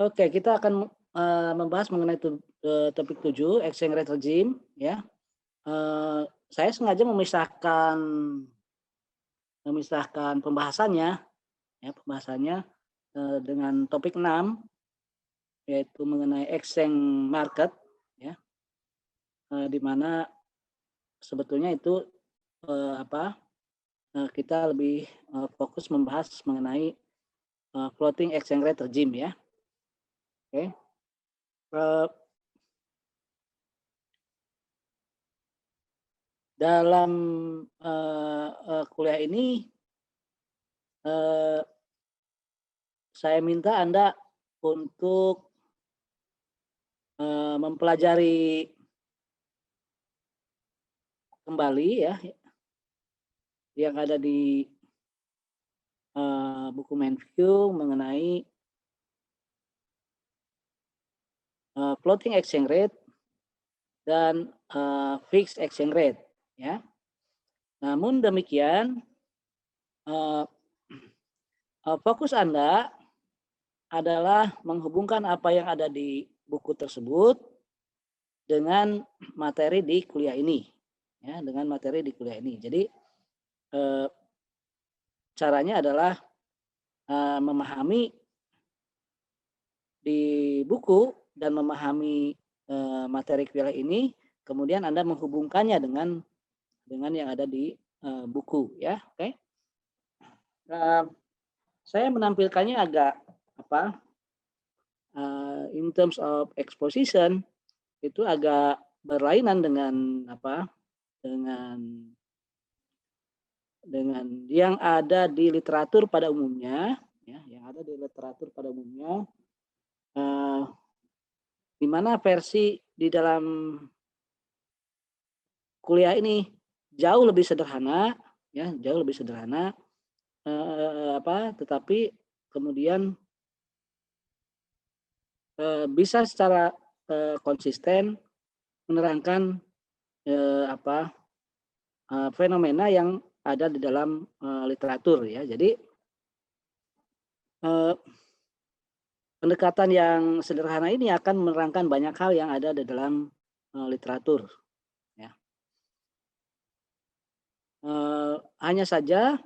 Oke, kita akan membahas mengenai topik 7, exchange rate regime ya. Saya sengaja memisahkan pembahasannya dengan topik 6 yaitu mengenai exchange market ya, di mana sebetulnya itu kita lebih fokus membahas mengenai floating exchange rate regime ya. Oke. Dalam kuliah ini saya minta Anda untuk mempelajari kembali ya yang ada di buku Menview mengenai floating exchange rate dan fixed exchange rate ya. Namun demikian fokus Anda adalah menghubungkan apa yang ada di buku tersebut dengan materi di kuliah ini ya, dengan materi di kuliah ini. Jadi caranya adalah memahami di buku dan memahami materi kuliah ini, kemudian Anda menghubungkannya dengan yang ada di buku ya. Oke. Saya menampilkannya agak in terms of exposition itu agak berlainan dengan dengan yang ada di literatur pada umumnya ya, di mana versi di dalam kuliah ini jauh lebih sederhana ya, tetapi kemudian bisa secara konsisten menerangkan fenomena yang ada di dalam literatur ya. Jadi pendekatan yang sederhana ini akan menerangkan banyak hal yang ada di dalam literatur ya. Hanya saja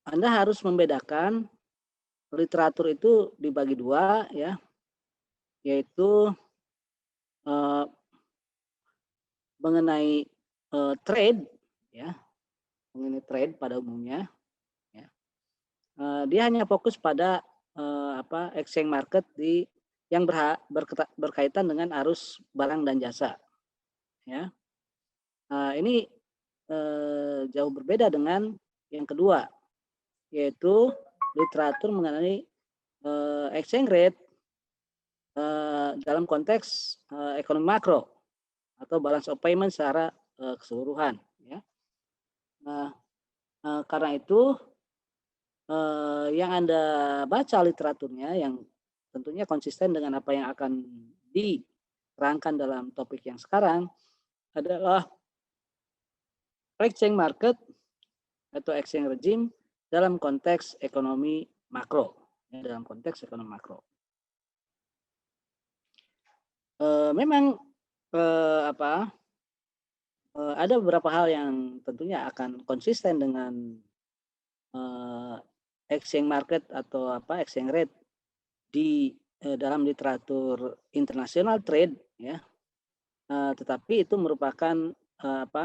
Anda harus membedakan literatur itu dibagi dua ya, yaitu mengenai trade ya, mengenai trade pada umumnya ya. Dia hanya fokus pada exchange market yang berkaitan dengan arus barang dan jasa ya. Ini jauh berbeda dengan yang kedua, yaitu literatur mengenai exchange rate dalam konteks ekonomi makro atau balance of payment secara keseluruhan ya. Karena itu yang Anda baca literaturnya yang tentunya konsisten dengan apa yang akan diterangkan dalam topik yang sekarang adalah exchange market atau exchange regime dalam konteks ekonomi makro ya, memang ada beberapa hal yang tentunya akan konsisten dengan exchange market atau exchange rate di dalam literatur international trade ya, tetapi itu merupakan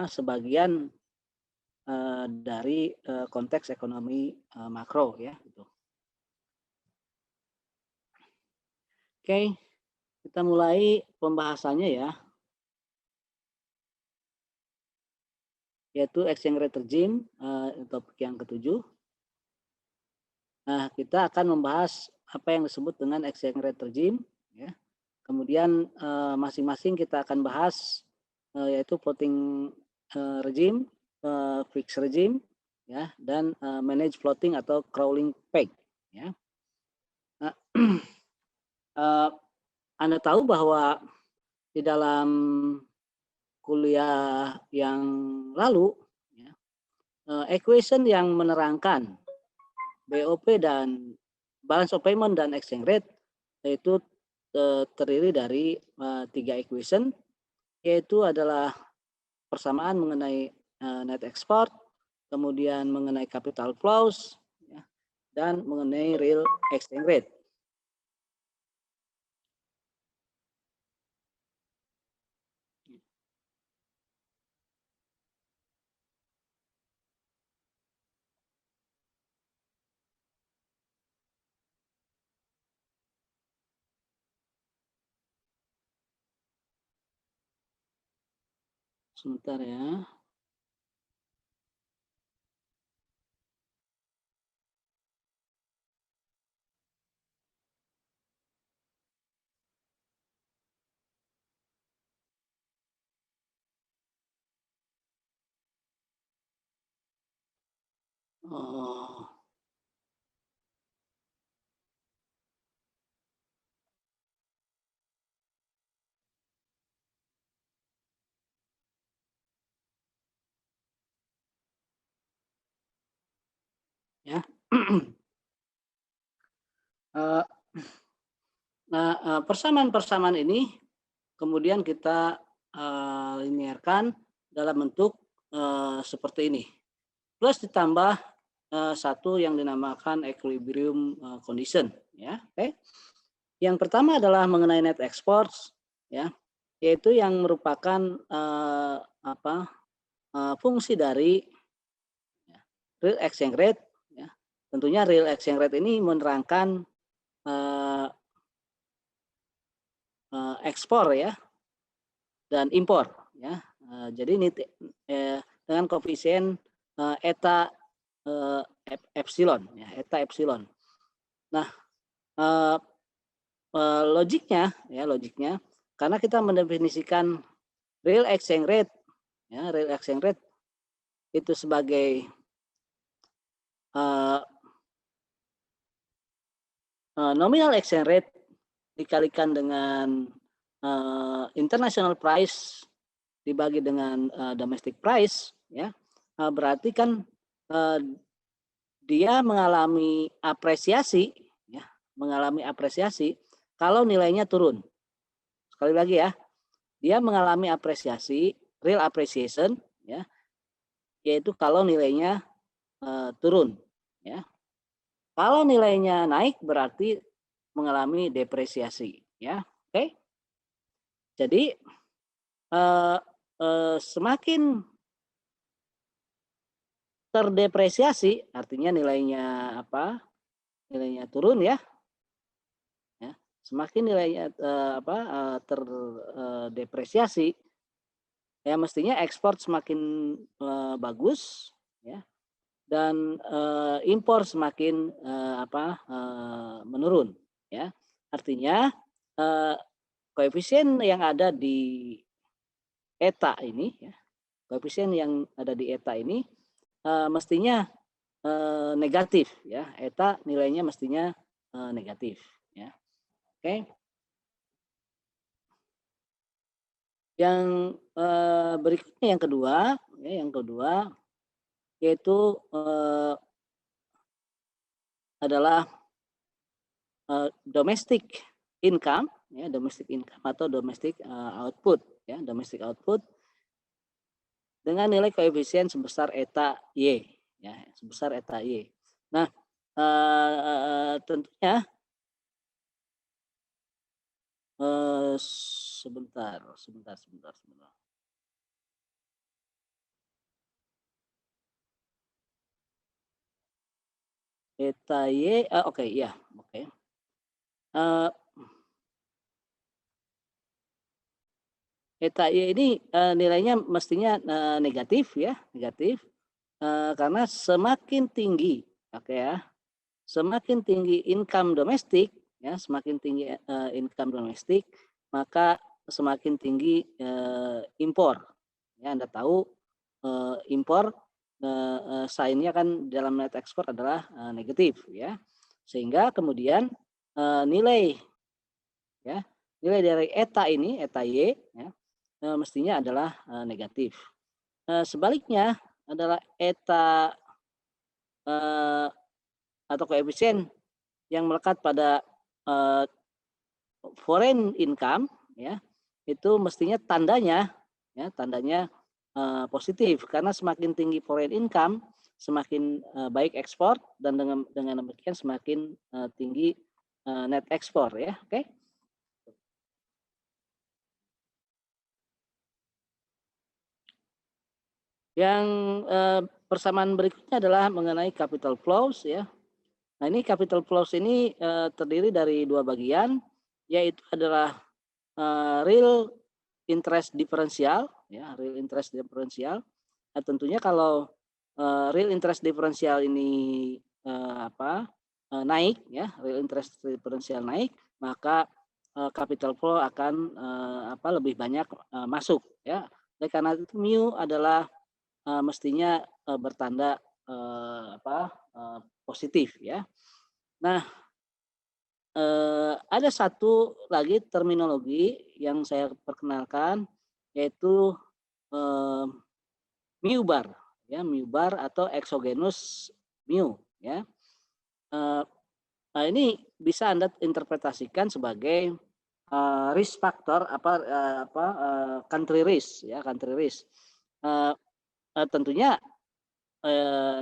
sebagian dari konteks ekonomi makro ya gitu. Oke, kita mulai pembahasannya ya, yaitu exchange rate regime, topik yang ketujuh. Nah, kita akan membahas apa yang disebut dengan exchange rate regime ya. Kemudian masing-masing kita akan bahas yaitu floating regime, fixed regime ya, dan manage floating atau crawling peg ya. Anda tahu bahwa di dalam kuliah yang lalu ya, equation yang menerangkan BOP dan balance of payment dan exchange rate yaitu terdiri dari 3 equation, yaitu adalah persamaan mengenai net export, kemudian mengenai capital flows, ya, dan mengenai real exchange rate. Sebentar ya. Oh. Ya. Nah, persamaan-persamaan ini kemudian kita linearkan dalam bentuk seperti ini. Plus ditambah satu yang dinamakan equilibrium condition, ya. Oke. Yang pertama adalah mengenai net exports, ya, yaitu yang merupakan fungsi dari ya, real exchange rate, ya. Tentunya real exchange rate ini menerangkan ekspor ya dan impor, ya. Jadi ini dengan koefisien eta epsilon, ya, eta epsilon. Nah, logiknya karena kita mendefinisikan real exchange rate, ya, real exchange rate itu sebagai nominal exchange rate dikalikan dengan international price dibagi dengan domestic price, ya, berarti kan dia mengalami apresiasi, ya, mengalami apresiasi kalau nilainya turun. Sekali lagi ya, dia mengalami apresiasi, real appreciation, ya, yaitu kalau nilainya turun, ya. Kalau nilainya naik berarti mengalami depresiasi, ya. Oke. Jadi semakin terdepresiasi artinya nilainya nilainya turun, ya. Semakin nilainya terdepresiasi, ya mestinya ekspor semakin bagus, ya, dan impor semakin menurun, ya. Artinya koefisien yang ada di eta ini, ya, koefisien yang ada di eta ini mestinya negatif, ya. Eta nilainya mestinya negatif, ya. Oke. Yang berikutnya yang kedua, ya, yaitu adalah domestic income, ya, domestic income atau domestic output, ya, domestic output dengan nilai koefisien sebesar eta y, ya, sebesar eta y. Nah, tentunya sebentar. Eta y, oke, ya, oke. Eta y ini nilainya mestinya negatif, ya, negatif karena semakin tinggi, oke ya, semakin tinggi income domestik, ya, semakin tinggi income domestik, maka semakin tinggi impor. Ya, Anda tahu impor sign-nya kan dalam net export adalah negatif, ya. Sehingga kemudian nilai, ya, nilai dari eta ini, eta y, ya, mestinya adalah negatif. Sebaliknya adalah eta atau koefisien yang melekat pada foreign income, ya, itu mestinya tandanya positif, karena semakin tinggi foreign income semakin baik ekspor, dan dengan demikian semakin tinggi net ekspor, ya. Oke. Yang persamaan berikutnya adalah mengenai capital flows, ya. Nah, ini capital flows ini terdiri dari dua bagian, yaitu adalah real interest differential, ya, real interest differential. Nah, tentunya kalau real interest differential ini naik, ya, real interest differential naik, maka capital flow akan lebih banyak masuk, ya. Oleh karena itu mu adalah mestinya bertanda positif, ya. Nah, ada satu lagi terminologi yang saya perkenalkan, yaitu mu bar, ya, mu bar atau exogenous mu, ya. Nah, ini bisa Anda interpretasikan sebagai risk factor country risk, ya, country risk. Tentunya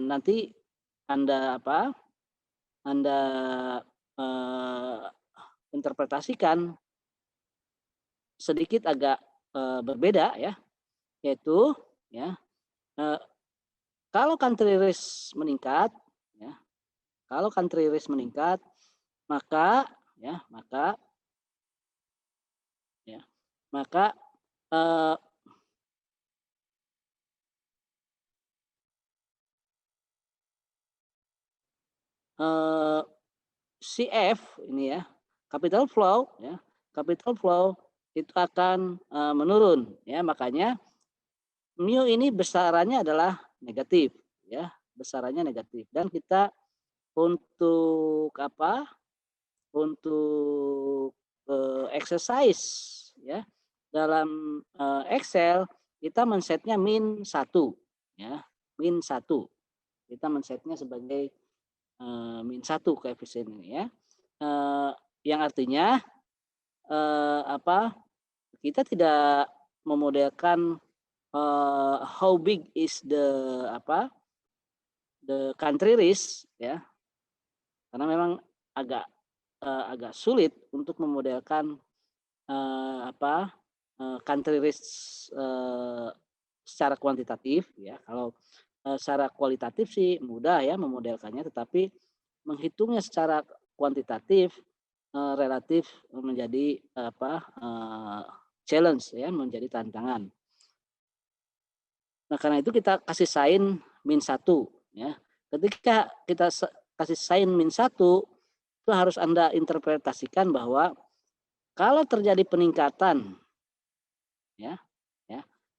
nanti Anda interpretasikan sedikit agak berbeda, ya, yaitu, ya, kalau country risk meningkat, ya, kalau country risk meningkat, maka CF ini, ya, capital flow, ya, capital flow itu akan menurun, ya. Makanya mu ini besarannya adalah negatif, ya, besarannya negatif, dan kita untuk untuk exercise, ya, dalam Excel kita men-setnya -1, ya, -1. Kita men-setnya sebagai -1 koefisien ini, ya. Yang artinya kita tidak memodelkan how big is the country risk, ya, karena memang agak sulit untuk memodelkan country risk secara kuantitatif, ya. Kalau secara kualitatif sih mudah, ya, memodelkannya, tetapi menghitungnya secara kuantitatif relatif menjadi challenge, ya, menjadi tantangan. Nah, karena itu kita kasih sign -1, ya. Ketika kita kasih sign -1, itu harus Anda interpretasikan bahwa kalau terjadi peningkatan, ya,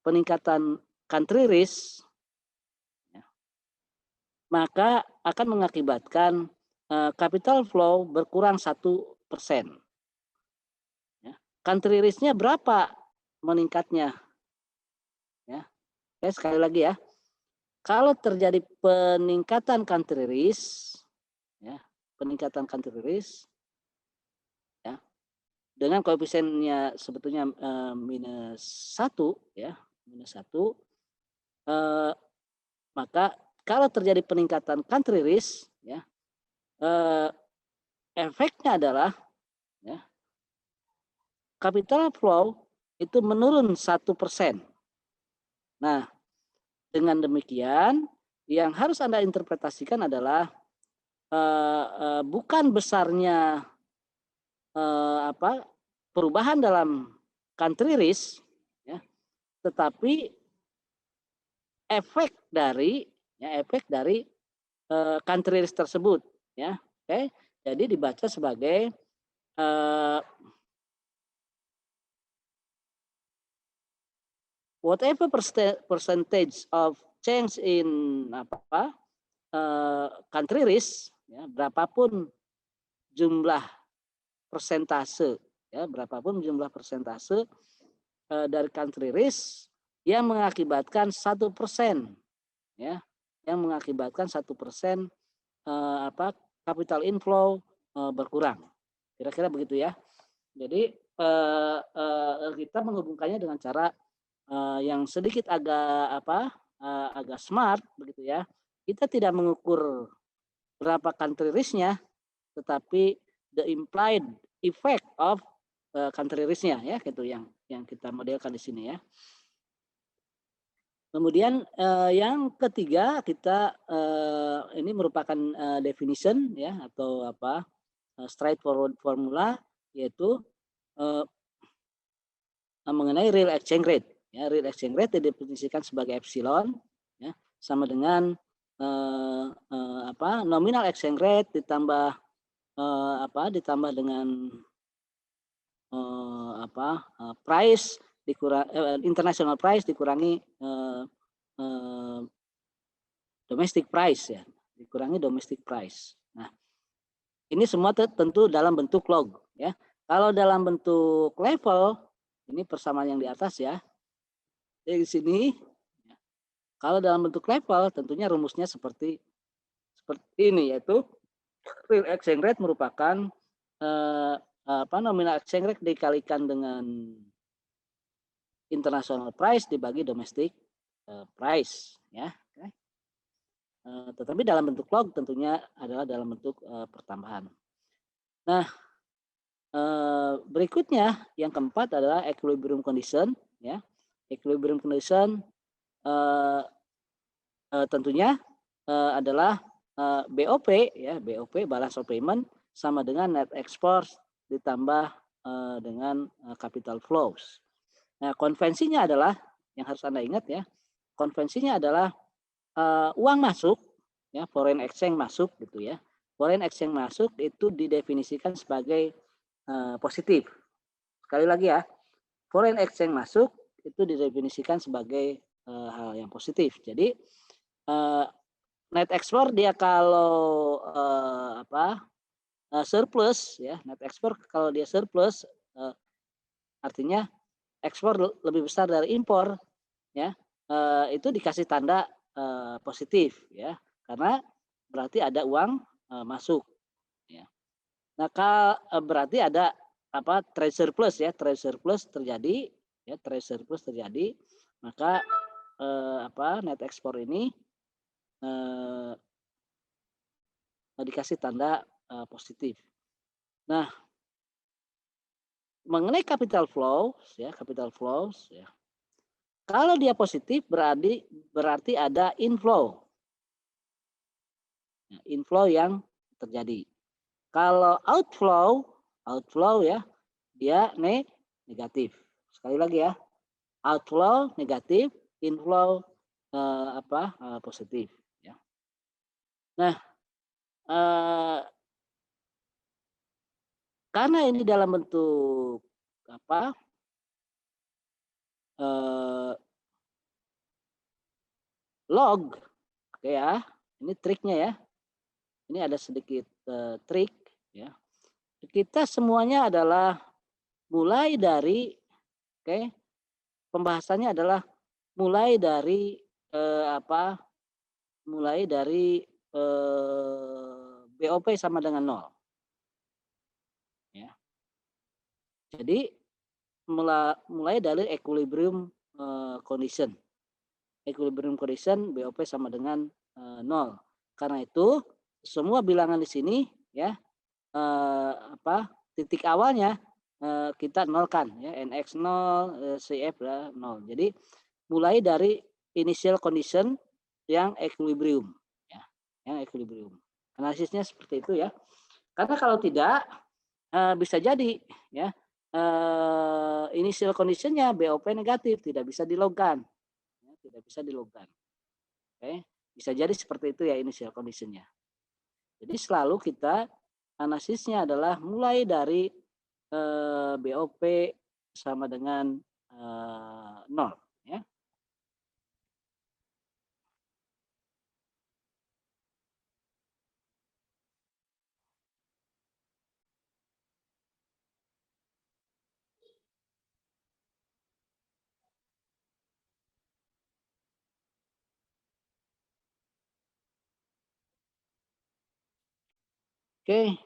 peningkatan country risk, ya, maka akan mengakibatkan capital flow berkurang 1%. Ya. Country risk-nya berapa meningkatnya? Ya. Oke, sekali lagi, ya. Kalau terjadi peningkatan country risk, ya, peningkatan country risk, ya, dengan koefisiennya sebetulnya -1, ya, -1, maka kalau terjadi peningkatan country risk, ya, efeknya adalah, ya, capital flow itu menurun 1%. Nah, dengan demikian yang harus Anda interpretasikan adalah bukan besarnya perubahan dalam country risk, ya, tetapi efek dari country risk tersebut, ya. Oke, jadi dibaca sebagai whatever percentage of change in country risk, ya, berapapun jumlah persentase, ya, berapapun jumlah persentase dari country risk yang mengakibatkan 1%, ya, yang mengakibatkan 1% capital inflow berkurang. Kira-kira begitu ya. Jadi kita menghubungkannya dengan cara yang sedikit agak smart begitu ya. Kita tidak mengukur berapa country risk-nya, tetapi the implied effect of country risk-nya ya, gitu yang kita modelkan di sini ya. Kemudian yang ketiga kita ini merupakan definition ya atau straightforward formula, yaitu mengenai real exchange rate. Ya, real exchange rate didefinisikan sebagai epsilon ya, sama dengan nominal exchange rate ditambah dengan price international price dikurangi domestic price ya, dikurangi domestic price. Nah, ini semua tentu dalam bentuk log ya. Kalau dalam bentuk level, ini persamaan yang di atas ya. Jadi di sini kalau dalam bentuk level tentunya rumusnya seperti ini, yaitu real exchange rate merupakan nominal exchange rate dikalikan dengan international price dibagi domestic price ya. Tetapi dalam bentuk log tentunya adalah dalam bentuk pertambahan. Nah, berikutnya yang keempat adalah equilibrium condition ya. Equilibrium condition tentunya adalah BOP ya, BOP balance of payment sama dengan net export ditambah dengan capital flows. Nah, konvensinya adalah yang harus Anda ingat ya. Konvensinya adalah uang masuk ya, foreign exchange masuk gitu ya. Foreign exchange masuk itu didefinisikan sebagai positif. Sekali lagi ya, foreign exchange masuk itu didefinisikan sebagai hal yang positif. Jadi net export dia kalau surplus ya, net export kalau dia surplus artinya ekspor lebih besar dari impor ya, itu dikasih tanda positif ya, karena berarti ada uang masuk ya. Nah, berarti ada trade surplus ya, trade surplus terjadi ya, trade surplus terjadi, maka net ekspor ini dikasih tanda positif. Nah, mengenai capital flows ya, kalau dia positif berarti ada inflow. Ya, inflow yang terjadi. Kalau outflow ya, dia negatif. Sekali lagi ya, outflow negatif, inflow positif. Ya. Nah, karena ini dalam bentuk log, oke ya, ini triknya ya. Ini ada sedikit trik ya. Kita semuanya adalah mulai dari pembahasannya adalah mulai dari BOP sama dengan 0. Ya. Jadi mulai dari equilibrium condition. Equilibrium condition BOP sama dengan 0. Karena itu semua bilangan di sini ya titik awalnya kita nolkan ya, NX 0, CF 0. Jadi mulai dari initial condition yang equilibrium ya, yang equilibrium. Analisisnya seperti itu ya. Karena kalau tidak bisa jadi ya initial conditionnya BOP negatif, tidak bisa dilogkan. Ya, tidak bisa dilogkan. Oke, bisa jadi seperti itu ya initial conditionnya. Jadi selalu kita analisisnya adalah mulai dari BOP sama dengan 0 ya. Oke,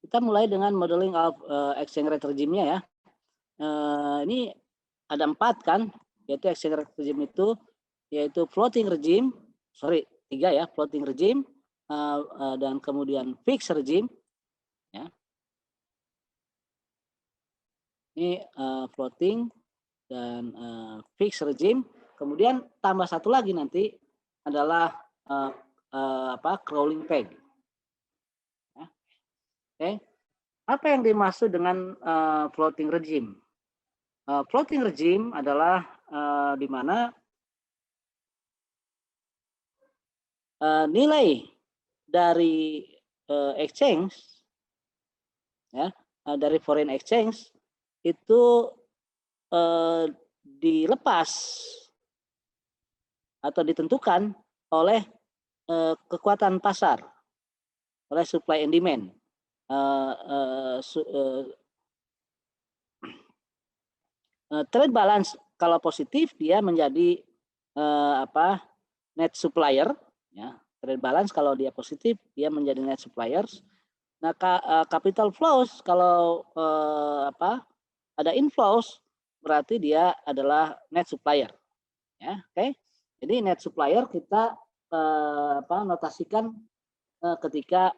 kita mulai dengan modeling of exchange rate regime-nya ya. Ini ada 4 kan, yaitu exchange rate regime itu yaitu floating regime, 3 ya, floating regime, dan kemudian fixed regime ya. Ini floating dan fixed regime. Kemudian tambah satu lagi nanti adalah crawling peg. Ya. Oke. Apa yang dimaksud dengan floating regime? Floating regime adalah di mana nilai dari exchange ya, dari foreign exchange itu dilepas atau ditentukan oleh kekuatan pasar, oleh supply and demand. Trade balance kalau positif dia menjadi net supplier ya. Trade balance kalau dia positif dia menjadi net suppliers. Nah, capital flows kalau ada inflows berarti dia adalah net supplier ya. Oke. Jadi net supplier kita notasikan ketika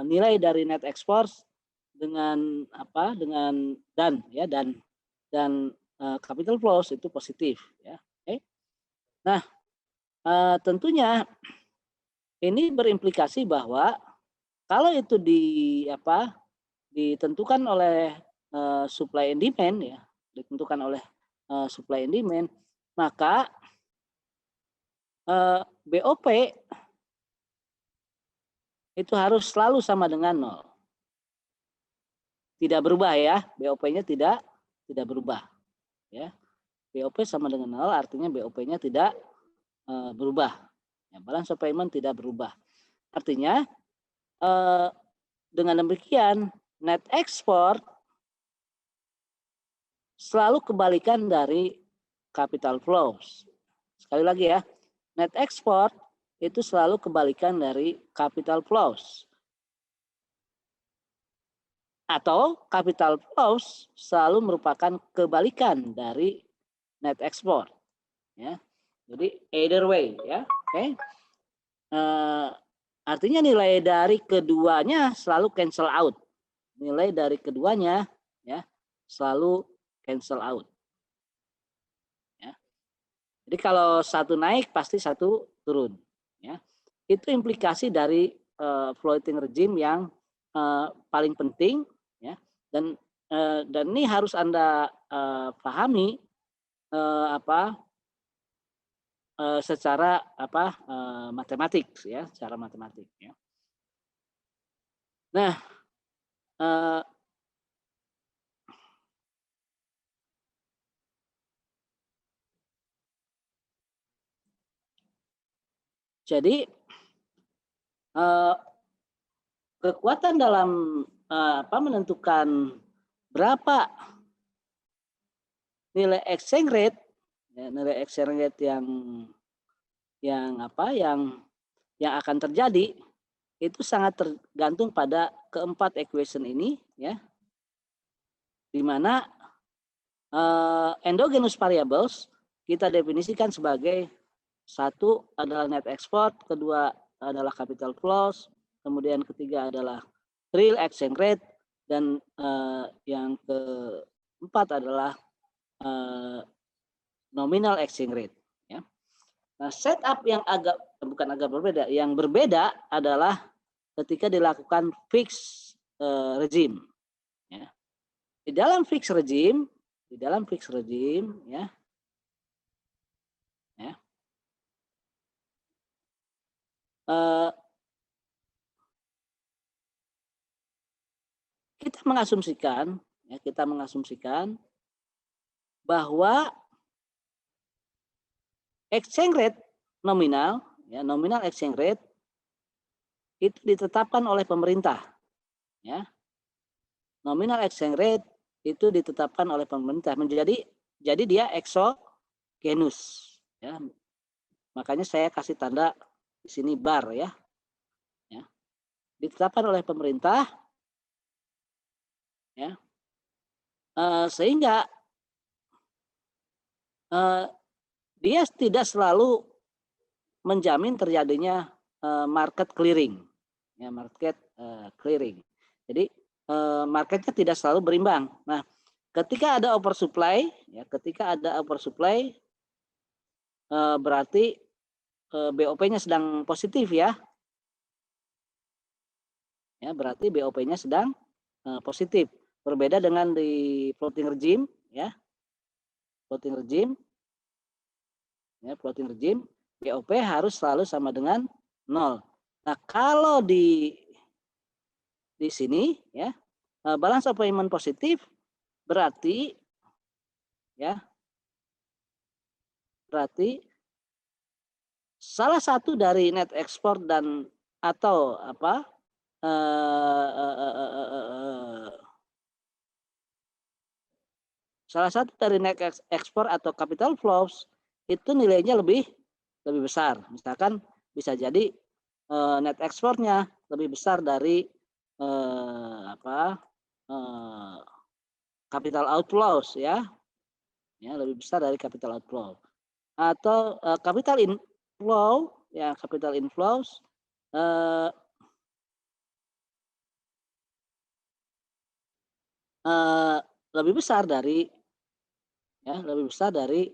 nilai dari net export dengan capital flows itu positif ya. Oke. Nah, tentunya ini berimplikasi bahwa kalau itu ditentukan oleh supply and demand ya, ditentukan oleh supply and demand, maka BOP itu harus selalu sama dengan 0. Tidak berubah ya, BOP-nya tidak berubah ya. BOP sama dengan 0 artinya BOP-nya tidak berubah. Ya, balance of payment tidak berubah. Artinya dengan demikian net export selalu kebalikan dari capital flows. Sekali lagi ya, net export itu selalu kebalikan dari capital flows. Atau capital flows selalu merupakan kebalikan dari net export. Ya. Jadi either way ya. Oke. Artinya nilai dari keduanya selalu cancel out. Nilai dari keduanya ya selalu cancel out. Ya. Jadi kalau satu naik pasti satu turun. Ya. Itu implikasi dari floating regime yang paling penting ya. Dan ini harus Anda pahami secara matematik ya, secara matematik ya. Nah, jadi kekuatan dalam menentukan berapa nilai exchange rate, ya, nilai exchange rate yang akan terjadi itu sangat tergantung pada keempat equation ini ya, di mana endogenous variables kita definisikan sebagai satu adalah net export, kedua adalah capital flows, kemudian ketiga adalah real exchange rate, dan yang keempat adalah nominal exchange rate. Ya. Nah, setup yang berbeda, yang berbeda adalah ketika dilakukan fixed regime. Ya. Di dalam fixed regime ya. Kita mengasumsikan bahwa exchange rate nominal exchange rate itu ditetapkan oleh pemerintah ya. Nominal exchange rate itu ditetapkan oleh pemerintah jadi dia exogenous ya. Makanya saya kasih tanda di sini bar ya. Ditetapkan oleh pemerintah ya. Sehingga dia tidak selalu menjamin terjadinya market clearing. Ya, market clearing. Jadi marketnya tidak selalu berimbang. Nah, ketika ada oversupply, ya, berarti BOP-nya sedang positif ya. Ya, berarti BOP-nya sedang positif. Berbeda dengan di floating regime, ya. Floating regime, ya, floating regime, BOP harus selalu sama dengan 0. Nah, kalau di sini ya, balance of payment positif berarti ya, berarti salah satu dari net export dan atau apa salah satu dari net export atau capital flows itu nilainya lebih besar. Misalkan bisa jadi net ekspornya lebih besar dari capital outflows ya. Ya, lebih besar dari capital outflow. Atau capital inflow ya, capital inflows lebih besar dari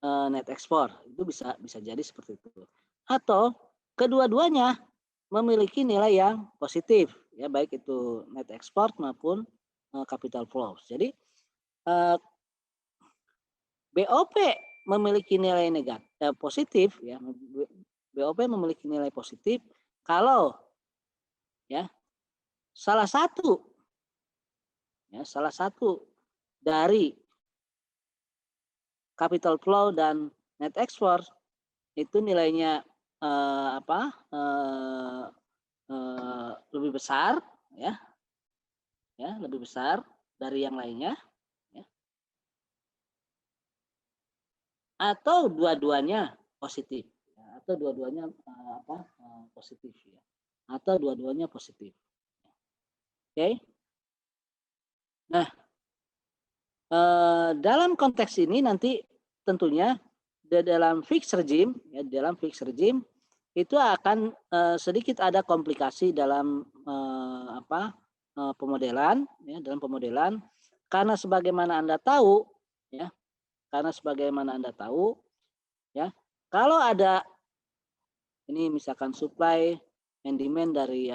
net ekspor. Itu bisa jadi seperti itu. Atau kedua-duanya memiliki nilai yang positif ya, baik itu net export maupun capital flows. Jadi BOP memiliki nilai positif ya, BOP memiliki nilai positif kalau ya salah satu dari capital flow dan net export itu nilainya lebih besar ya, lebih besar dari yang lainnya ya. Atau dua-duanya positif ya, atau dua-duanya positif ya, atau dua-duanya positif. Oke. Nah, dalam konteks ini nanti tentunya dalam fixed regime ya, dalam fixed regime itu akan sedikit ada komplikasi dalam pemodelan ya, dalam pemodelan karena sebagaimana Anda tahu ya, kalau ada ini misalkan supply and demand dari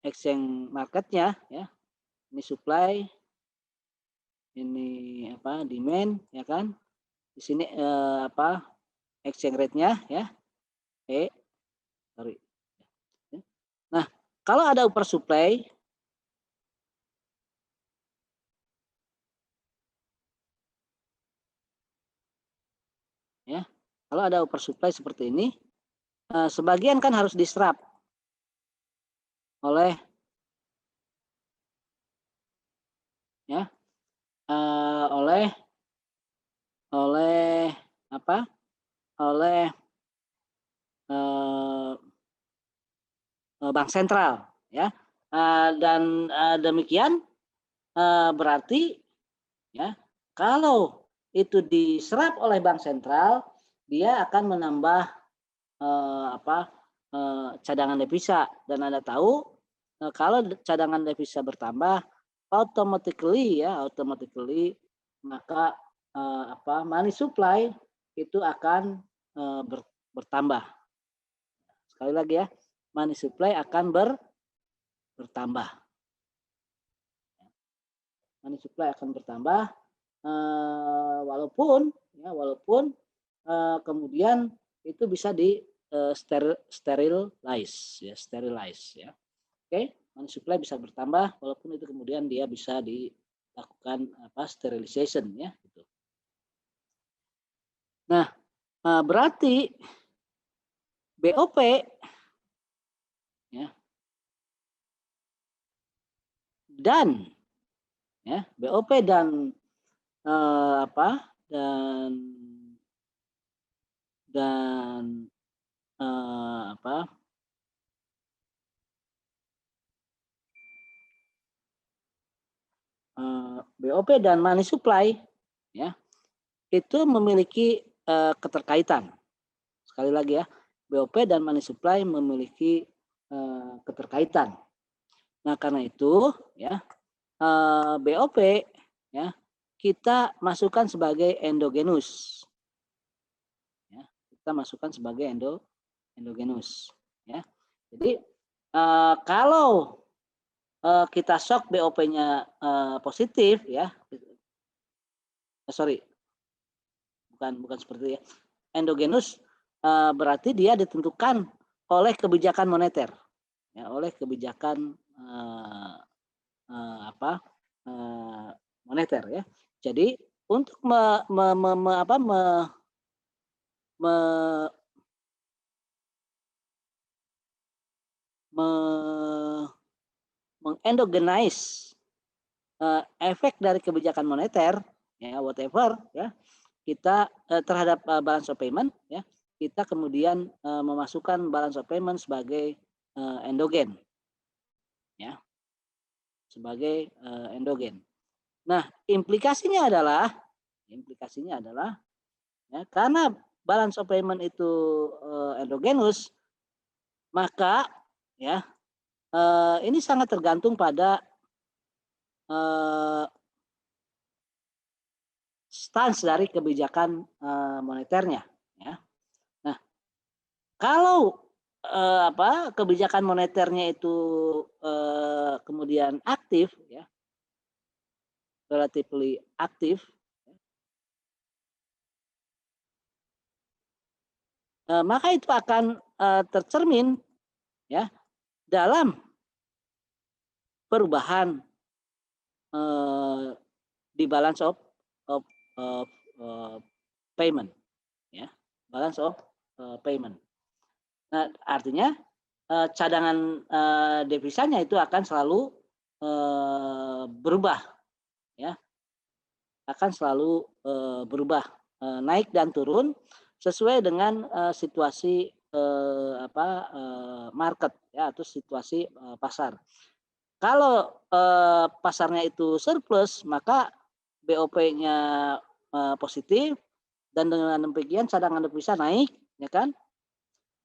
exchange marketnya ya, ini supply, ini demand ya kan, di sini exchange rate-nya ya, nah kalau ada oversupply ya, kalau ada oversupply seperti ini, sebagian kan harus diserap oleh ya, oleh bank sentral ya, dan demikian berarti ya kalau itu diserap oleh bank sentral dia akan menambah cadangan devisa, dan Anda tahu kalau cadangan devisa bertambah automatically maka money supply itu akan bertambah. Sekali lagi ya, money supply akan bertambah. Money supply akan bertambah walaupun kemudian itu bisa di sterilize ya. Oke, money supply bisa bertambah walaupun itu kemudian dia bisa dilakukan sterilization ya gitu. Nah, berarti BOP ya dan ya, BOP dan apa dan apa BOP dan money supply, ya, itu memiliki keterkaitan. Sekali lagi ya, BOP dan money supply memiliki keterkaitan. Nah, karena itu ya, BOP ya kita masukkan sebagai endogenus. Ya, kita masukkan sebagai endogenus. Ya, jadi kalau kita shock BOP-nya positif, ya, sorry, bukan seperti itu ya. Endogenus berarti dia ditentukan oleh kebijakan moneter, ya, oleh kebijakan moneter, ya. Jadi untuk mengendogenize efek dari kebijakan moneter, ya, whatever, ya, kita terhadap balance of payment, ya, kita kemudian memasukkan balance of payment sebagai endogen, ya, sebagai endogen. Nah, implikasinya adalah ya, karena balance of payment itu endogenus, maka ya ini sangat tergantung pada stance dari kebijakan moneternya, ya. Nah, kalau kebijakan moneternya itu kemudian aktif, ya, relatively aktif, maka itu akan tercermin, ya, dalam perubahan di balance of payment, ya, balance of payment. Nah, artinya cadangan devisanya itu akan selalu berubah, ya, akan selalu berubah, naik dan turun sesuai dengan situasi market, ya, atau situasi pasar. Kalau pasarnya itu surplus, maka BOP-nya positif, dan dengan demikian cadangan devisa naik, ya kan?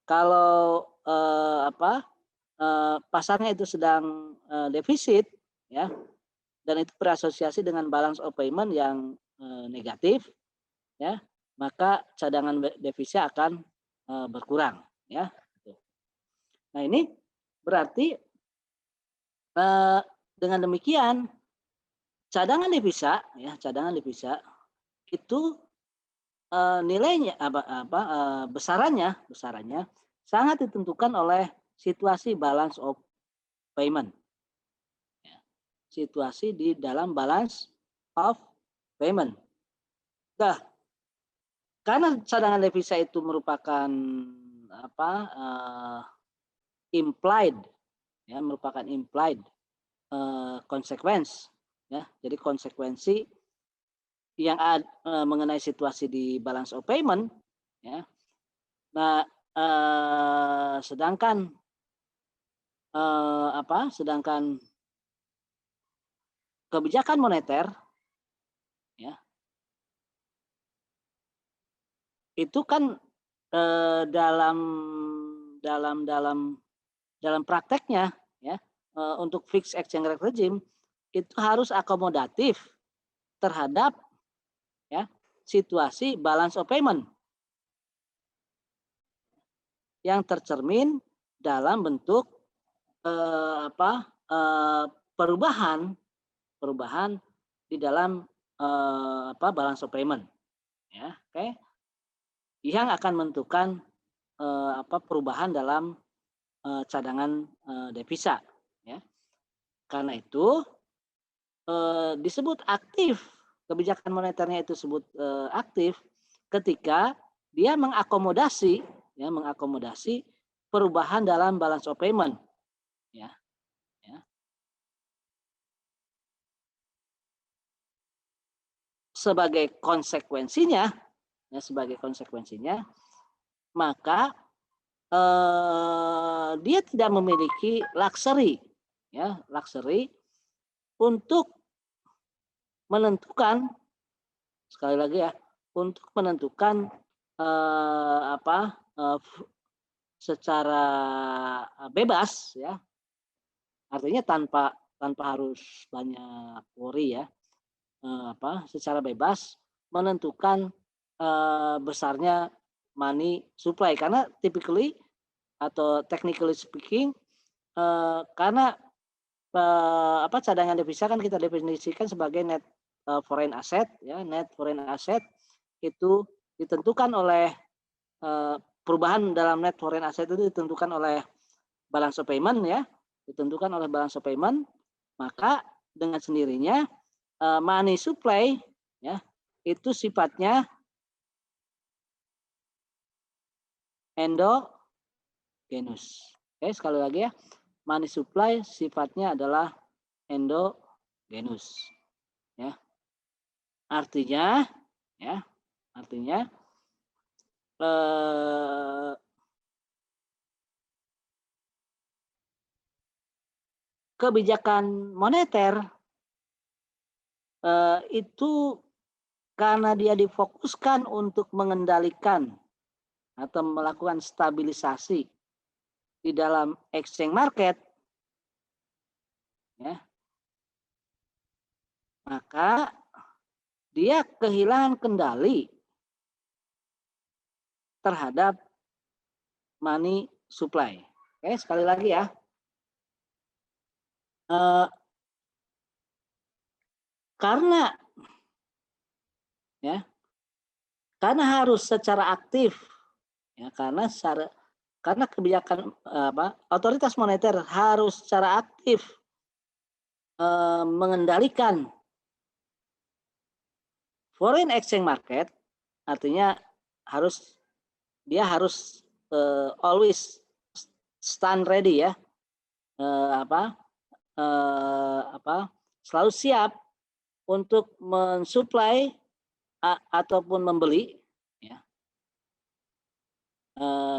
Kalau pasarnya itu sedang defisit, ya, dan itu berasosiasi dengan balance of payment yang negatif, ya, maka cadangan devisa akan berkurang, ya. Nah, ini berarti dengan demikian cadangan devisa, ya, cadangan devisa itu nilainya besarannya sangat ditentukan oleh situasi balance of payment, ya. Situasi di dalam balance of payment. Nah, karena cadangan devisa itu merupakan implied, ya, merupakan implied consequence, ya. Jadi konsekuensi yang mengenai situasi di balance of payment, ya. Nah, sedangkan kebijakan moneter, ya, itu kan dalam prakteknya, ya, untuk fixed exchange rate regime itu harus akomodatif terhadap, ya, situasi balance of payment yang tercermin dalam bentuk perubahan di dalam balance of payment, ya, oke, yang akan menentukan perubahan dalam cadangan devisa, ya. Karena itu disebut aktif, kebijakan moneternya itu disebut aktif ketika dia mengakomodasi perubahan dalam balance of payment, ya. sebagai konsekuensinya, maka dia tidak memiliki luxury untuk menentukan, sekali lagi ya, untuk menentukan secara bebas ya, artinya tanpa harus banyak worry ya, secara bebas menentukan besarnya money supply, karena typically atau technically speaking, karena cadangan devisa kan kita definisikan sebagai net foreign asset ya. Net foreign asset itu ditentukan oleh perubahan dalam net foreign asset itu ditentukan oleh balance of payment ya, maka dengan sendirinya money supply ya itu sifatnya endogenous. Oke, sekali lagi ya, money supply sifatnya adalah endogenous ya. Artinya kebijakan moneter itu karena dia difokuskan untuk mengendalikan atau melakukan stabilisasi di dalam exchange market ya, maka dia kehilangan kendali terhadap money supply. Oke, sekali lagi ya, karena harus secara aktif ya, karena kebijakan otoritas moneter harus secara aktif mengendalikan foreign exchange market, artinya dia harus always stand ready ya, selalu siap untuk mensuplai ataupun membeli ya,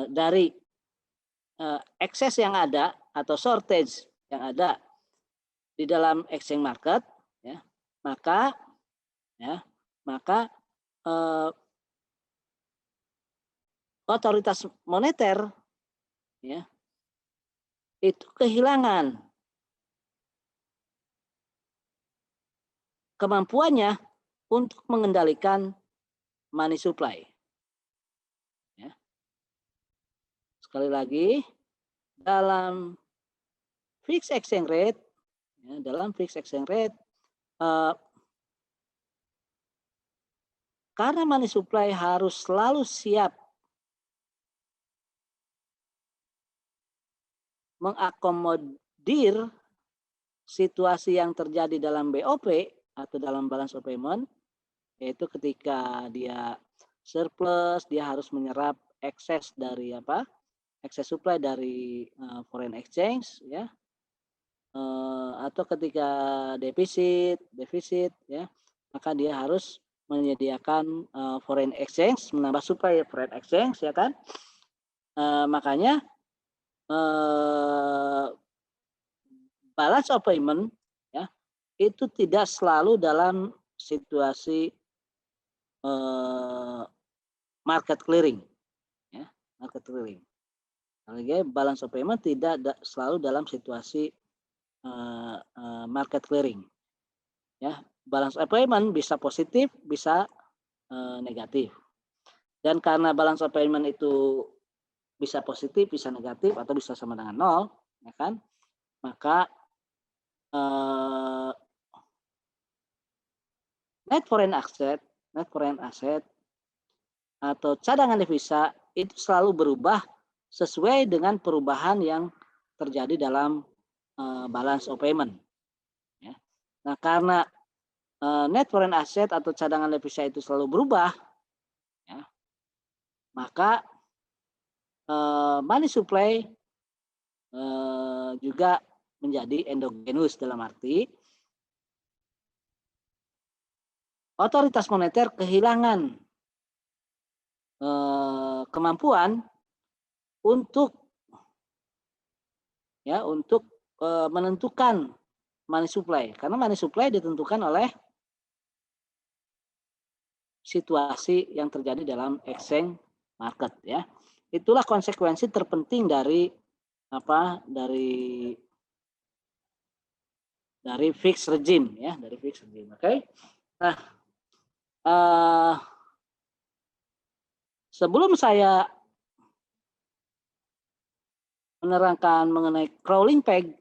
dari ekses yang ada atau shortage yang ada di dalam exchange market ya, maka otoritas moneter ya itu kehilangan kemampuannya untuk mengendalikan money supply ya. Sekali lagi, dalam fixed exchange rate karena money supply harus selalu siap mengakomodir situasi yang terjadi dalam BOP atau dalam balance of payment, yaitu ketika dia surplus, dia harus menyerap ekses dari ekses supply dari foreign exchange ya, atau ketika defisit ya, maka dia harus menyediakan foreign exchange, menambah supply foreign exchange ya kan. Makanya balance of payment ya itu tidak selalu dalam situasi market clearing ya, balance of payment tidak selalu dalam situasi market clearing ya. Balance of payment bisa positif, bisa negatif, dan karena balance of payment itu bisa positif, bisa negatif, atau bisa sama dengan nol ya kan, maka net foreign asset atau cadangan devisa itu selalu berubah sesuai dengan perubahan yang terjadi dalam balance of payment ya. Nah, karena net foreign asset atau cadangan devisa itu selalu berubah ya, maka money supply juga menjadi endogenous, dalam arti otoritas moneter kehilangan kemampuan untuk menentukan money supply, karena money supply ditentukan oleh situasi yang terjadi dalam exchange market ya. Itulah konsekuensi terpenting dari fixed regime ya, dari fixed regime. Oke. Nah, sebelum saya menerangkan mengenai crawling peg,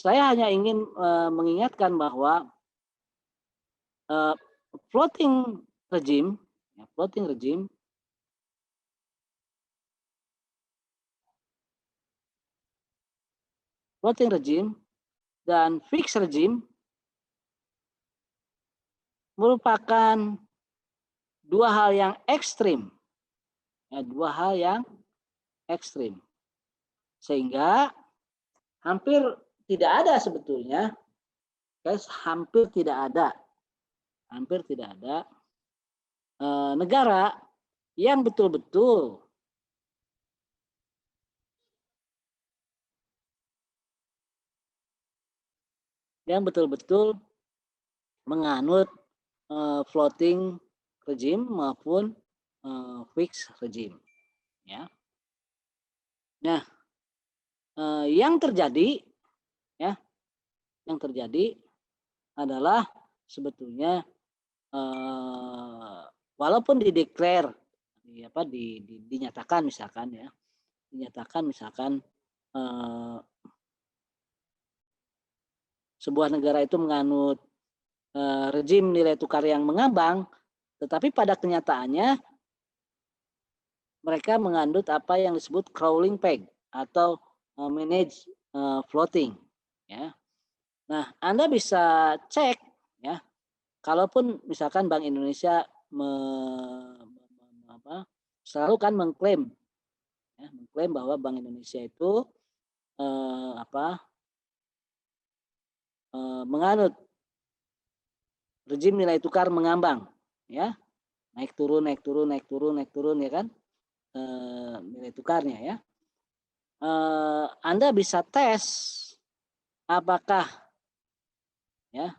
saya hanya ingin mengingatkan bahwa floating regime dan fixed regime merupakan dua hal yang ekstrim. Sehingga hampir tidak ada sebetulnya, hampir tidak ada negara yang betul-betul menganut floating regime maupun fixed regime ya. Nah, yang terjadi adalah sebetulnya walaupun dinyatakan sebuah negara itu menganut rezim nilai tukar yang mengambang, tetapi pada kenyataannya mereka menganut apa yang disebut crawling peg atau manage floating ya. Nah, Anda bisa cek ya, kalaupun misalkan Bank Indonesia selalu kan mengklaim bahwa Bank Indonesia itu menganut rezim nilai tukar mengambang ya, naik turun ya kan, nilai tukarnya ya. Anda bisa tes apakah ya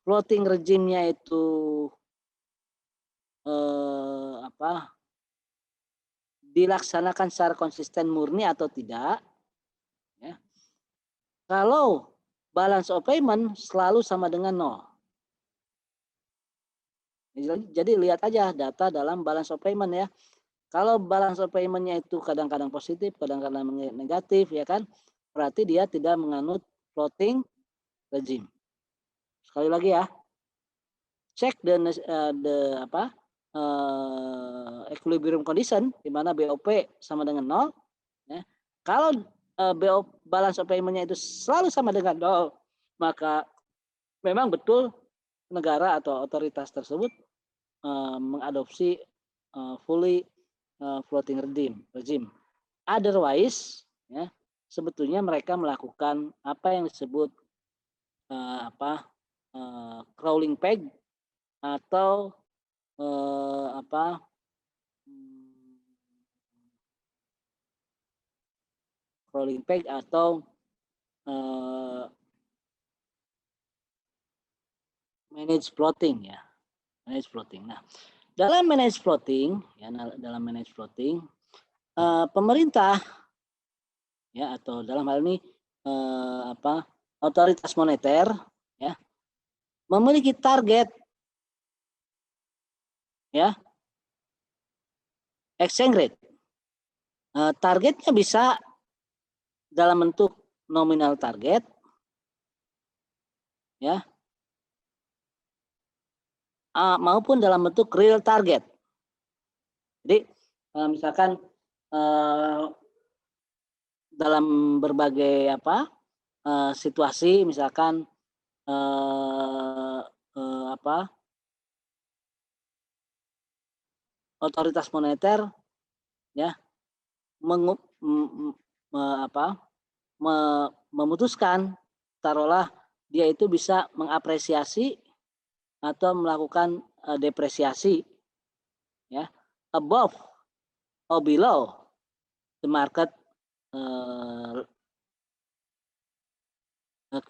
floating regime-nya itu dilaksanakan secara konsisten murni atau tidak ya. Kalau balance of payment selalu sama dengan 0. Jadi lihat aja data dalam balance of payment ya. Kalau balance of payment-nya itu kadang-kadang positif, kadang-kadang negatif ya kan, berarti dia tidak menganut floating regime. Sekali lagi ya, cek equilibrium condition di mana BOP sama dengan 0 ya. Kalau balance of payment-nya itu selalu sama dengan 0, maka memang betul negara atau otoritas tersebut mengadopsi fully floating regime. Otherwise ya, sebetulnya mereka melakukan apa yang disebut crawling peg atau crawling peg atau manage floating ya, manage floating. Nah, dalam manage floating pemerintah ya, atau dalam hal ini otoritas moneter ya, memiliki target ya, exchange rate. Targetnya bisa dalam bentuk nominal target ya, maupun dalam bentuk real target. Jadi misalkan dalam berbagai situasi, misalkan otoritas moneter ya memutuskan taruhlah dia itu bisa mengapresiasi atau melakukan depresiasi, ya, above or below the market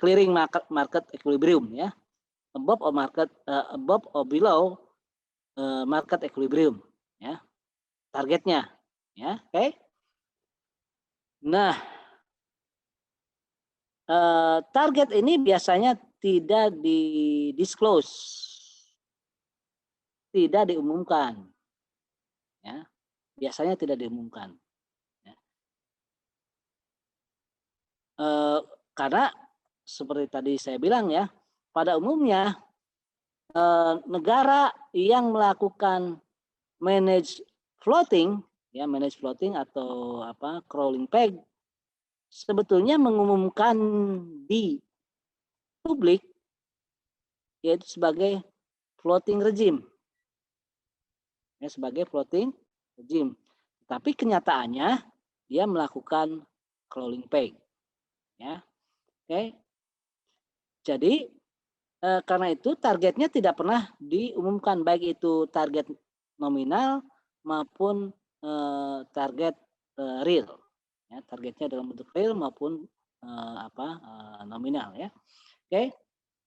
clearing market equilibrium, ya, above or below market equilibrium, ya, targetnya, ya, oke. Nah, target ini biasanya tidak di-disclose, tidak diumumkan, ya, biasanya tidak diumumkan, ya. Karena seperti tadi saya bilang, ya, pada umumnya negara yang melakukan manage floating, ya, manage floating atau crawling peg, sebetulnya mengumumkan di publik yaitu sebagai floating regime, ya, sebagai floating regime. Tapi kenyataannya dia melakukan crawling peg, ya, oke. Jadi karena itu targetnya tidak pernah diumumkan, baik itu target nominal maupun target real, ya, targetnya dalam bentuk real maupun nominal, ya, oke.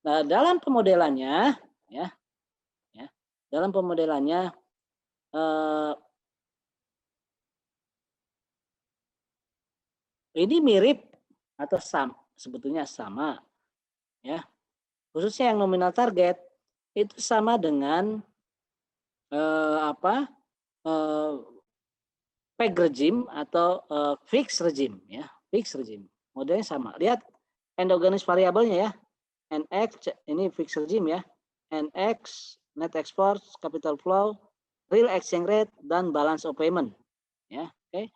Nah, dalam pemodelannya, ya, dalam pemodelannya ini mirip atau sebetulnya sama, ya, khususnya yang nominal target itu sama dengan peg regime atau fixed regime, ya, fixed regime. Modelnya sama. Lihat endogenous variabelnya, ya. NX ini fixed regime, ya. NX net export, capital flow, real exchange rate, dan balance of payment, ya. Oke.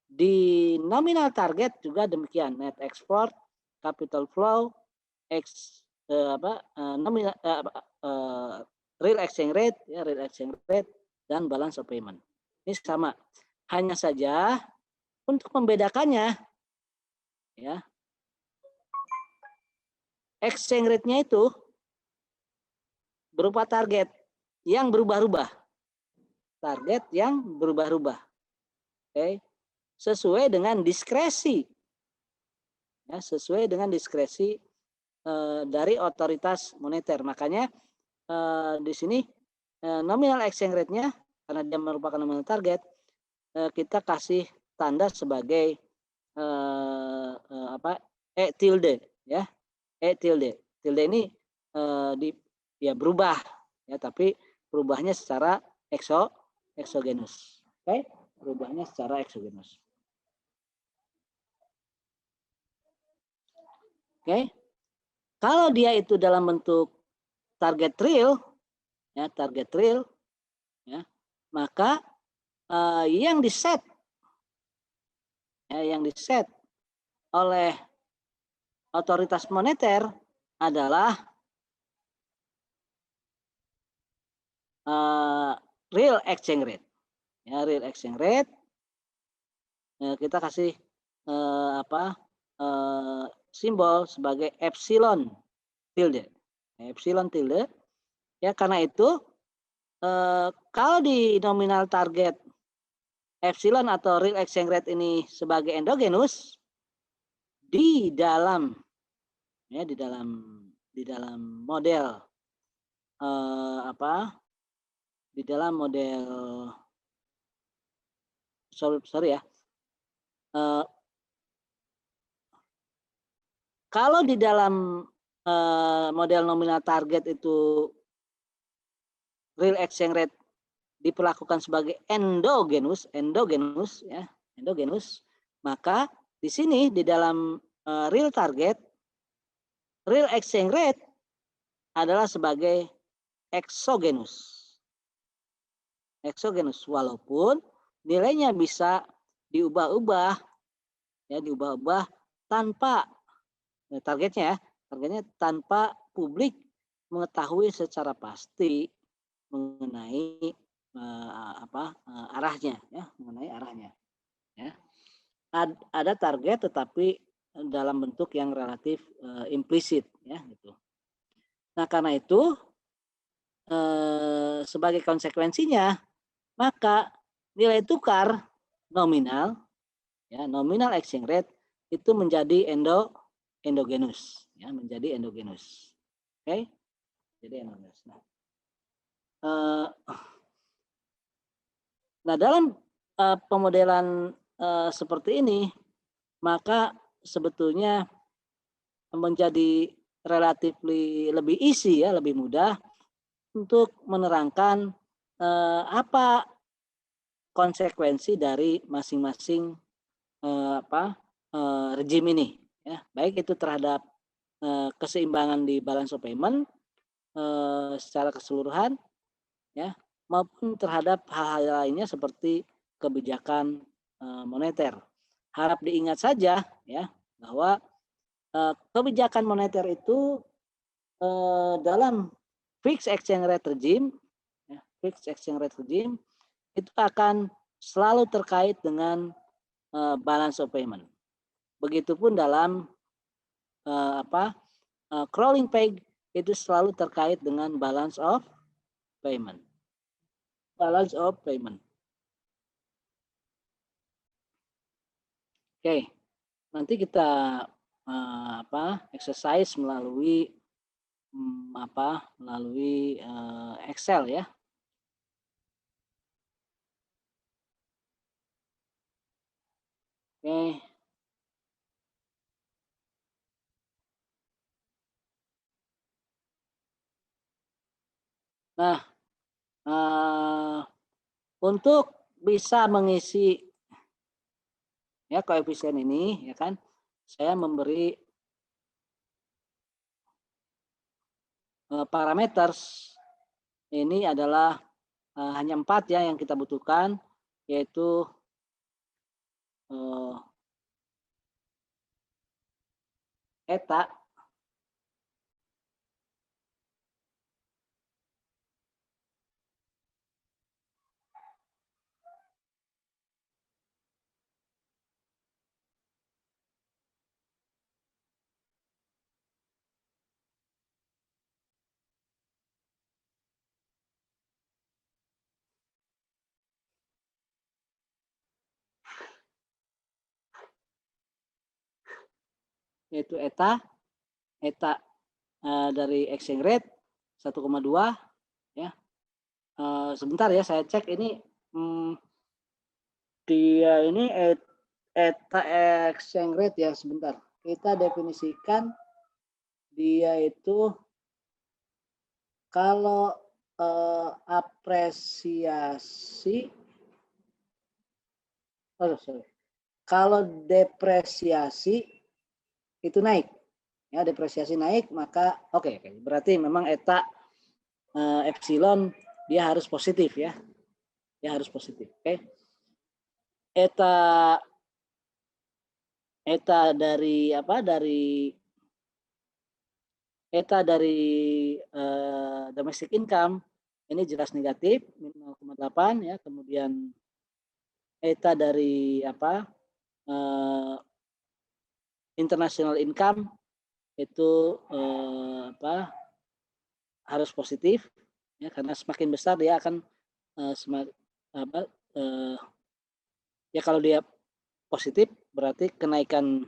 Di nominal target juga demikian, net export, capital flow, nominal real exchange rate, ya, real exchange rate, dan balance of payment. Ini sama. Hanya saja untuk membedakannya, ya, exchange rate-nya itu berupa target yang berubah-ubah. Target yang berubah-ubah. Oke. Sesuai dengan diskresi. Ya, sesuai dengan diskresi dari otoritas moneter. Makanya di sini nominal exchange rate-nya karena dia merupakan nominal target, kita kasih tanda sebagai E tilde, ya, E tilde. Tilde ini ya berubah, ya, tapi berubahnya secara exogenous. Oke, berubahnya secara exogenous. Oke. Kalau dia itu dalam bentuk target real, ya, target real, ya, maka yang diset, ya, yang diset oleh otoritas moneter adalah real exchange rate, ya, real exchange rate. Kita kasih simbol sebagai epsilon tilde, epsilon tilde, ya. Karena itu kalau di nominal target epsilon atau real exchange rate ini sebagai endogenous, di dalam, ya, di dalam model di dalam model sorry ya, kalau di dalam model nominal target itu real exchange rate diperlakukan sebagai endogenous, ya, endogenous, maka di sini di dalam real target, real exchange rate adalah sebagai exogenous. Exogenous, walaupun nilainya bisa diubah-ubah, ya, diubah-ubah tanpa targetnya, ya, targetnya tanpa publik mengetahui secara pasti mengenai arahnya, ya, mengenai arahnya, ya. Ada target tetapi dalam bentuk yang relatif implisit ya gitu. Nah, karena itu sebagai konsekuensinya maka nilai tukar nominal ya, nominal exchange rate itu menjadi endogenus ya, menjadi endogenus. Oke. Jadi endogenus. Nah, dalam pemodelan seperti ini maka sebetulnya menjadi relatif lebih easy ya, lebih mudah untuk menerangkan apa konsekuensi dari masing-masing rejim ini ya, baik itu terhadap keseimbangan di balance of payment secara keseluruhan ya, maupun terhadap hal-hal lainnya seperti kebijakan moneter. Harap diingat saja ya bahwa kebijakan moneter itu dalam fixed exchange rate regime, ya, fixed exchange rate regime itu akan selalu terkait dengan balance of payment. Begitupun dalam crawling peg itu selalu terkait dengan balance of payment. Balance of payment. Oke, nanti kita exercise melalui melalui Excel ya. Oke. Nah, untuk bisa mengisi ya koefisien ini ya kan, saya memberi parameters ini adalah hanya 4 ya yang kita butuhkan, yaitu eta yaitu eta dari exchange rate 1,2 ya. Sebentar ya saya cek ini dia ini eta exchange rate ya, sebentar. Kita definisikan dia itu kalau apresiasi kalau depresiasi itu naik ya, depresiasi naik maka oke, berarti memang eta epsilon dia harus positif ya, dia harus positif. Oke. Eta dari domestic income ini jelas negatif 0,8 ya, kemudian eta dari international income itu harus positif ya, karena semakin besar dia akan ya kalau dia positif berarti kenaikan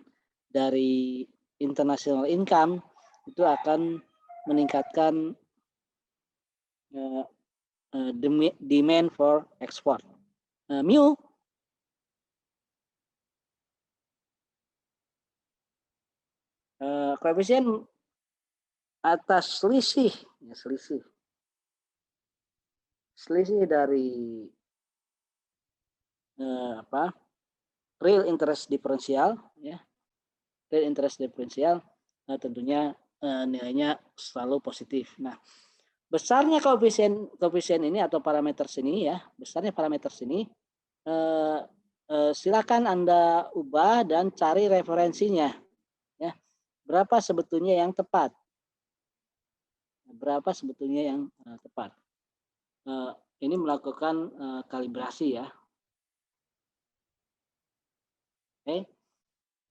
dari international income itu akan meningkatkan demand for export. Mu koefisien atas selisih ya, selisih dari real interest diferensial ya, real interest diferensial tentunya nilainya selalu positif. Nah, besarnya koefisien ini atau parameter sini ya, besarnya parameter sini silakan Anda ubah dan cari referensinya ya. Berapa sebetulnya yang tepat? Berapa sebetulnya yang tepat? Ini melakukan kalibrasi ya. Oke.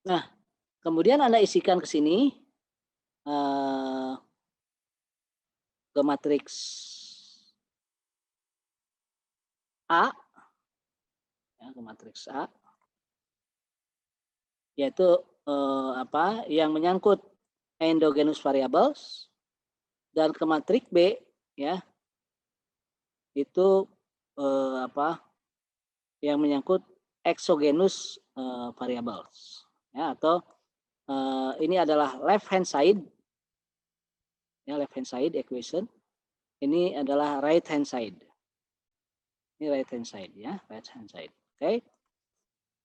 Nah, kemudian Anda isikan ke sini ke matriks A, ya, ke matriks A, yaitu yang menyangkut endogenous variables, dan ke matriks B, ya, itu yang menyangkut exogenous variables, ya, atau ini adalah left hand side, ya, left hand side equation. Ini adalah right hand side. Ini right hand side, ya, right hand side. Oke.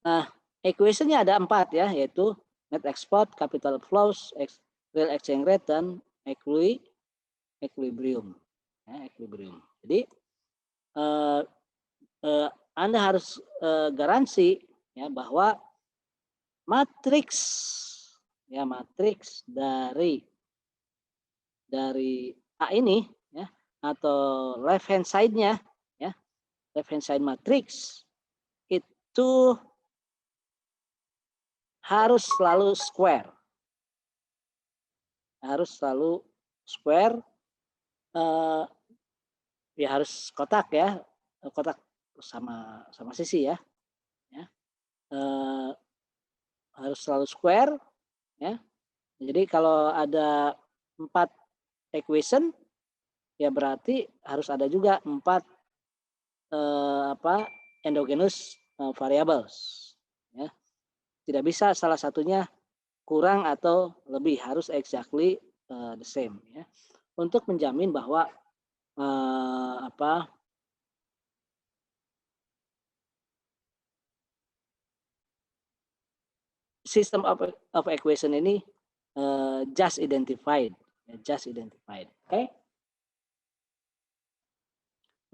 Nah, equationnya ada 4, ya, yaitu net export, capital flows, real exchange rate, dan equilibrium. Ya, equilibrium. Jadi Anda harus garansi, ya, bahwa matriks, ya, matriks dari A ini, ya, atau left hand side-nya, ya, left hand side matrix itu harus selalu square. Harus selalu square, ya, harus kotak, ya. Kotak sama sisi, ya. Ya. Harus selalu square, ya. Jadi kalau ada 4 equation, ya berarti harus ada juga 4 endogenous variables, ya. Tidak bisa salah satunya kurang atau lebih, harus exactly the same, ya. Untuk menjamin bahwa system of equation ini just identified, ya, just identified. Oke.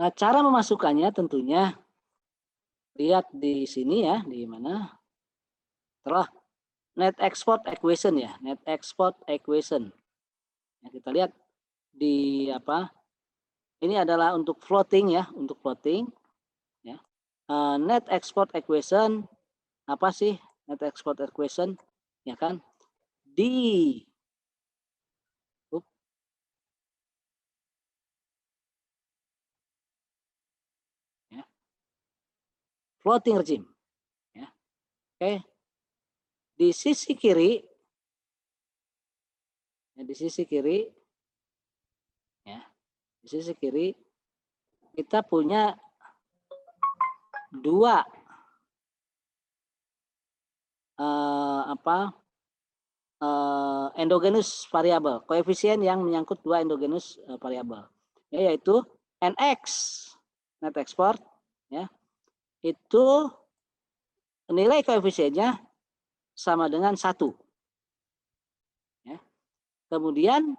Nah, cara memasukkannya tentunya lihat di sini, ya, di mana setelah net export equation, ya, net export equation. Ya, kita lihat di ini adalah untuk floating, ya, untuk floating, ya. Net export equation apa sih net export equation, ya kan? Di ya, floating regime, ya. Oke. Di sisi kiri, ya, di sisi kiri, ya, di sisi kiri kita punya 2 endogenous variabel, koefisien yang menyangkut 2 endogenous variabel, ya, yaitu NX, net export, ya, itu nilai koefisiennya sama dengan 1. Ya. Kemudian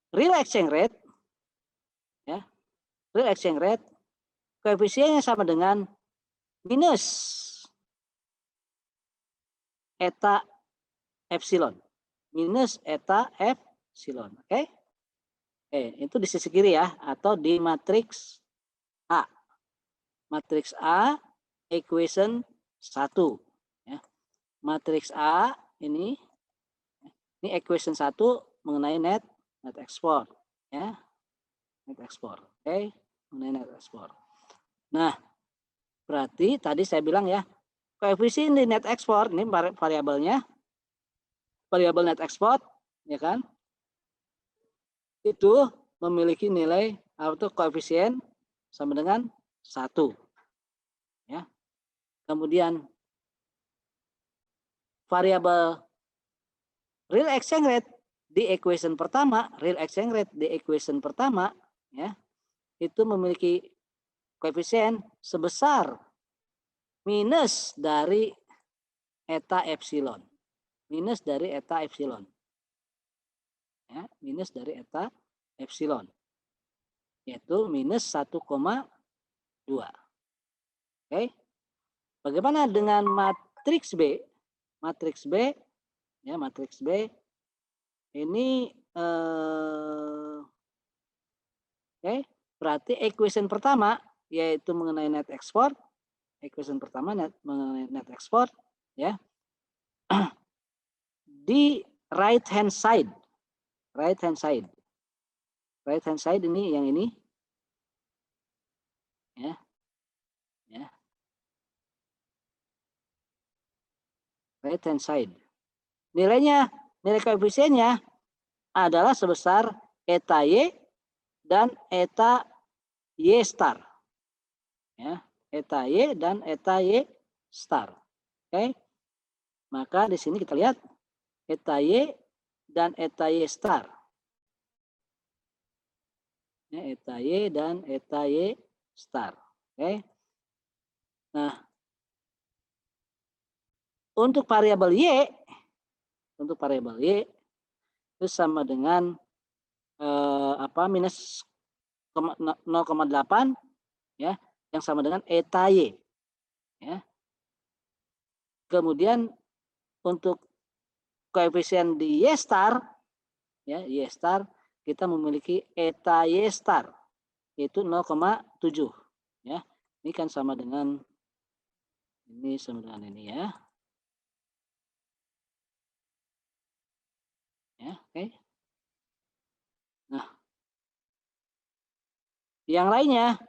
real exchange rate, ya, real exchange rate koefisiennya sama dengan minus eta epsilon, minus eta epsilon. Oke. Itu di sisi kiri, ya, atau di matriks A. Matriks A equation 1, ya. Matriks A ini equation 1 mengenai net export, ya. Net export. Oke, mengenai net export. Nah, berarti tadi saya bilang, ya, koefisien di net export ini variabelnya, variabel net export, ya kan? Itu memiliki nilai atau koefisien sama dengan 1. Ya. Kemudian variabel real exchange rate di equation pertama, ya, itu memiliki koefisien sebesar minus dari eta epsilon. Minus dari eta epsilon. Ya, minus dari eta epsilon. Yaitu minus 1,2. Oke. Bagaimana dengan matriks B? Matriks B, ya, matriks B ini oke, berarti equation pertama yaitu mengenai net export equation pertama net export ya. Di right hand side ini yang ini ya. Right hand side. Nilai koefisiennya adalah sebesar eta Y dan eta Y star. Ya, eta Y dan eta Y star. Oke. Maka di sini kita lihat eta Y dan eta Y star. Ya, eta Y dan eta Y star. Oke. Nah, untuk variabel Y itu sama dengan minus 0,8 ya, yang sama dengan eta Y ya. Kemudian untuk koefisien di Y star ya, Y star kita memiliki eta Y star yaitu 0,7 ya. Ini kan sama dengan ini ya. Ya, oke. Nah, yang lainnya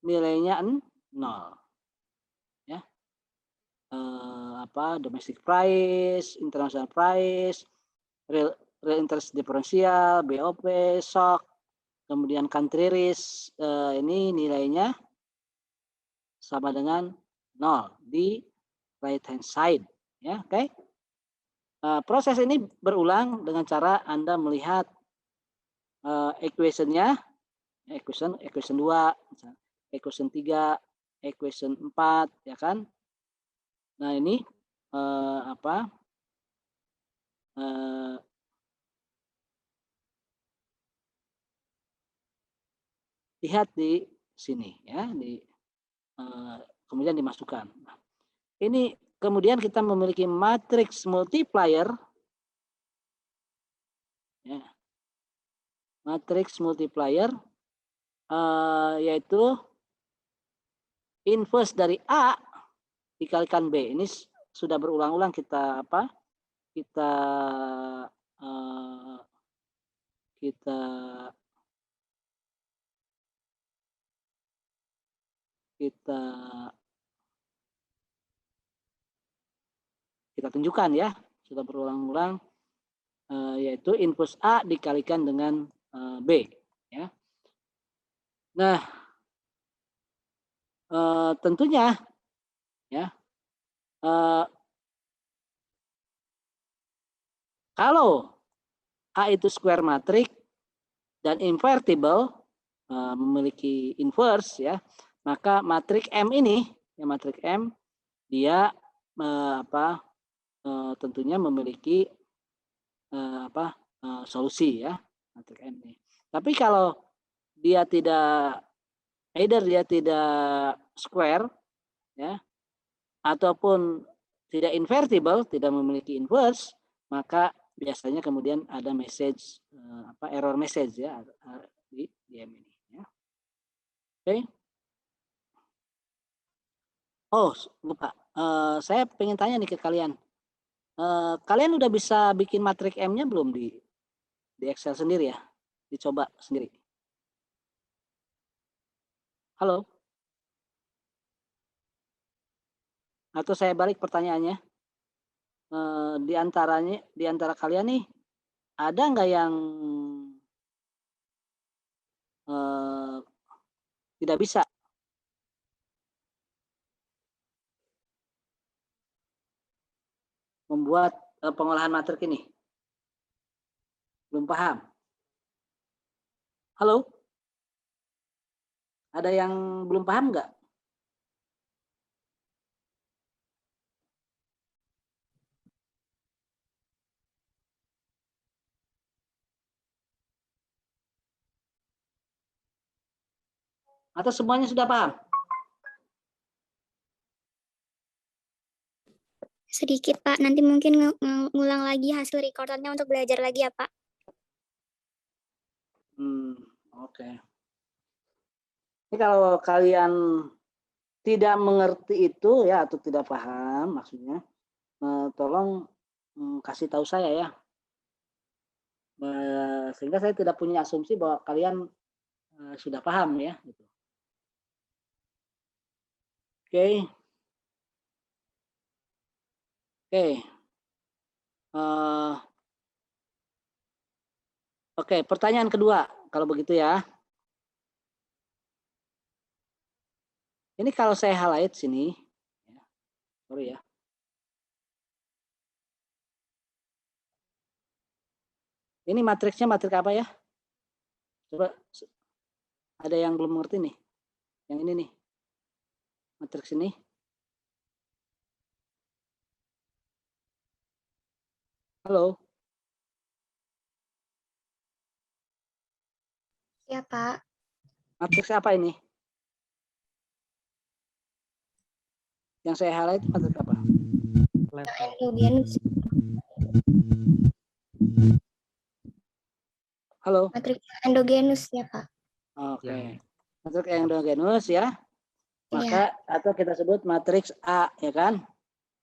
nilainya 0 ya. Domestic price, international price, real interest differential, BOP, shock, kemudian country risk, ini nilainya sama dengan 0 di right hand side ya, oke. Proses ini berulang dengan cara Anda melihat equation-nya, equation 2, equation 3, equation 4 ya kan. Nah, ini lihat di sini ya, kemudian dimasukkan. Nah, ini kemudian kita memiliki matriks multiplier ya. Matriks multiplier yaitu inverse dari A dikalikan B. Ini sudah berulang-ulang kita tunjukkan ya, sudah berulang-ulang, yaitu inverse A dikalikan dengan B ya. Nah, tentunya ya, kalau A itu square matrix dan invertible, memiliki inverse ya, maka matriks M ini ya, matriks M dia tentunya memiliki solusi ya, matriks M ini. Tapi kalau dia tidak square ya, ataupun tidak invertible, tidak memiliki inverse, maka biasanya kemudian ada message error message ya di M ini ya. Oke. Oh, lupa. Saya pengen tanya nih ke kalian. Kalian udah bisa bikin matriks M-nya belum di Excel sendiri ya? Dicoba sendiri. Halo? Atau saya balik pertanyaannya? Di antara kalian nih, ada nggak yang tidak bisa? Membuat pengolahan matriks ini? Belum paham? Halo? Ada yang belum paham nggak? Atau semuanya sudah paham? Sedikit Pak, nanti mungkin ngulang lagi hasil recordannya untuk belajar lagi ya Pak. Oke. Ini kalau kalian tidak mengerti itu ya atau tidak paham maksudnya, tolong kasih tahu saya ya. Sehingga saya tidak punya asumsi bahwa kalian sudah paham ya gitu. Oke. Oke. Oke, pertanyaan kedua kalau begitu ya. Ini kalau saya highlight sini, sorry ya. Ini matriksnya matrik apa ya? Coba ada yang belum mengerti nih. Yang ini nih. Matriks ini. Halo. Ya, Pak. Matriks apa ini? Yang saya highlight matriks apa? Endogenus. Halo. Matriks endogenus ya, Pak. Oke. Matriks endogenus ya. Maka Iya. atau kita sebut matriks A ya kan?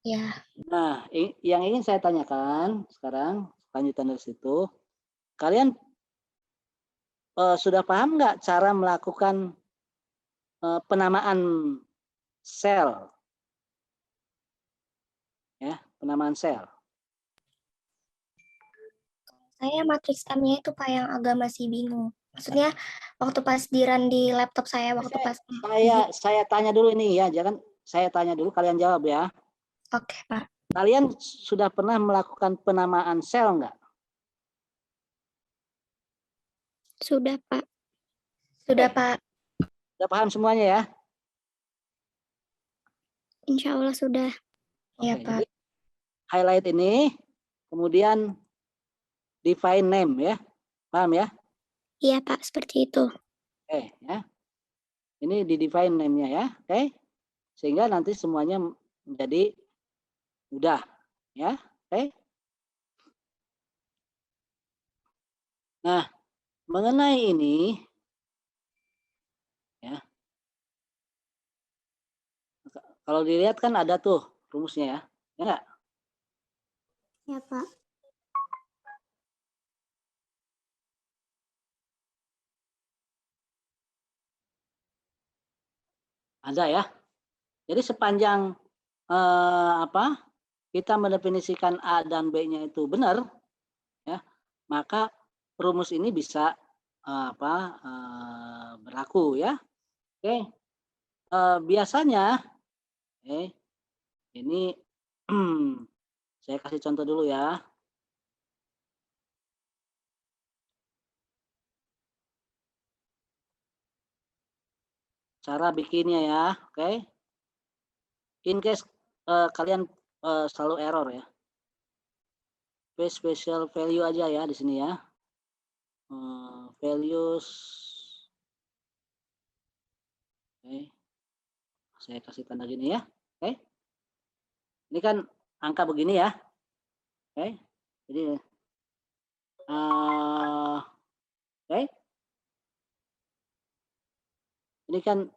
Iya. Nah, yang ingin saya tanyakan sekarang lanjutan dari situ, kalian sudah paham nggak cara melakukan penamaan sel? Ya, penamaan sel. Saya matriks M-nya itu Pak yang agak masih bingung. Maksudnya waktu pas di run di laptop saya waktu pas Saya tanya dulu ini ya, jangan saya tanya dulu kalian jawab ya. Oke, Pak. Kalian sudah pernah melakukan penamaan sel nggak? Sudah, Pak. Sudah, Pak. Sudah paham semuanya ya? Insya Allah sudah. Ya, Oke, Pak. jadi highlight ini, kemudian define name ya, paham ya? Iya, Pak, seperti itu. Oke ya, ini di define name-nya ya, oke? Sehingga nanti semuanya menjadi mudah ya, oke? Nah, mengenai ini ya, kalau dilihat kan ada tuh rumusnya ya, ya nggak? Ya, Pak. Ada ya. Jadi sepanjang kita mendefinisikan A dan B-nya itu benar, ya, maka rumus ini bisa berlaku ya. Oke, biasanya, ini saya kasih contoh dulu ya. Cara bikinnya ya, oke. In case kalian selalu error ya. Special value aja ya di sini ya. Values, oke. Saya kasih tanda gini ya, oke. Ini kan angka begini ya, oke. Jadi, oke. Ini kan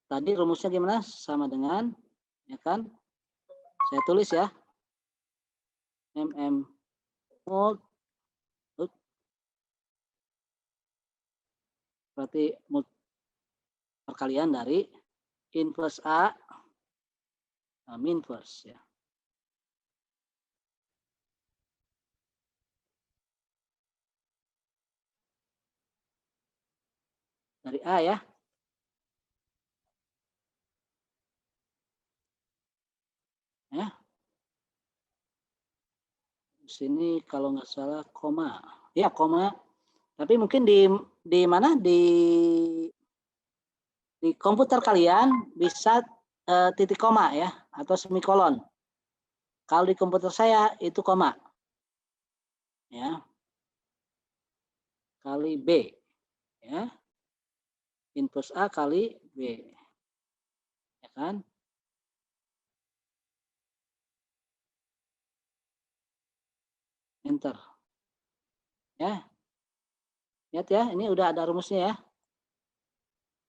tadi rumusnya gimana? Sama dengan, ya kan? Saya tulis ya, mod berarti perkalian dari inverse A minverse ya. Dari A ya. Ya. Di sini kalau nggak salah koma. Ya, koma. Tapi mungkin di mana di komputer kalian bisa titik koma ya atau semikolon. Kalau di komputer saya itu koma. Ya. Kali B ya. Inverse A kali B. Ya kan? Enter. Ya. Lihat ya, ini udah ada rumusnya ya.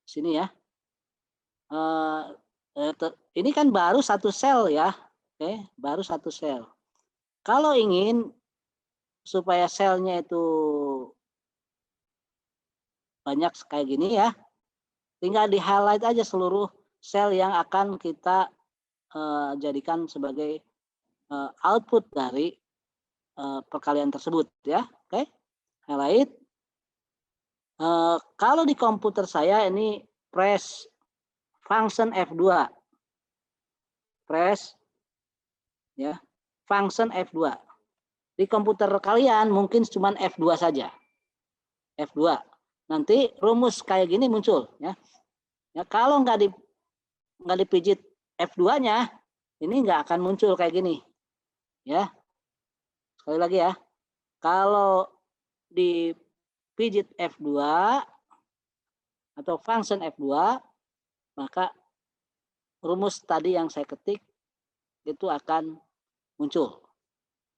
Sini ya. Ini kan baru satu sel ya, oke, baru satu sel. Kalau ingin supaya selnya itu banyak kayak gini ya, tinggal di highlight aja seluruh sel yang akan kita jadikan sebagai output dari perkalian tersebut ya, oke, highlight. Kalau di komputer saya ini press function F2, press ya, function F2. Di komputer kalian mungkin cuma F2 saja. F2. Nanti rumus kayak gini muncul ya. Ya kalau nggak dipijit F2-nya, ini nggak akan muncul kayak gini. Ya. Sekali lagi ya. Kalau dipijit F2 atau function F2, maka rumus tadi yang saya ketik itu akan muncul.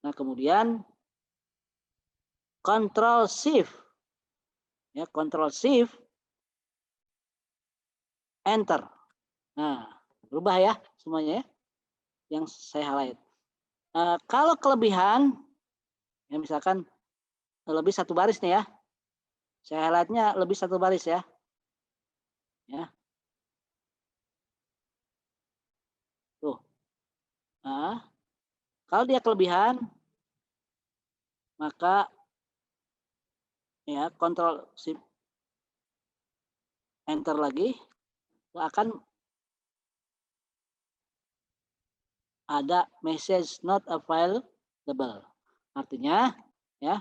Nah, kemudian Control Shift ya, Control Shift Enter. Nah, berubah ya semuanya ya, yang saya highlight. Kalau kelebihan, ya misalkan lebih satu baris nih ya, saya highlightnya lebih satu baris ya. Ya. Tuh. Nah, kalau dia kelebihan, maka ya Control Shift Enter lagi, akan ada message not available. Artinya ya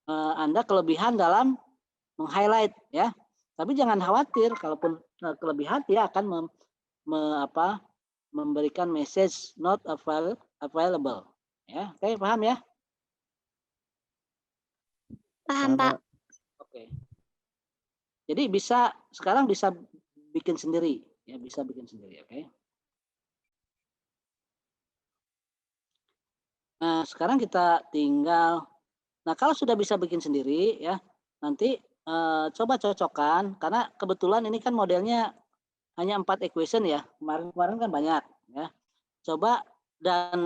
Anda kelebihan dalam meng-highlight ya. Tapi jangan khawatir, kalaupun kelebihan dia akan memberikan message not available. Ya, oke, paham ya? Paham, Pak. Oke. Jadi sekarang bisa bikin sendiri, ya bisa bikin sendiri, oke? Nah, sekarang kita tinggal, nah kalau sudah bisa bikin sendiri ya, nanti coba cocokkan, karena kebetulan ini kan modelnya hanya 4 equation ya, kemarin kan banyak ya. Coba, dan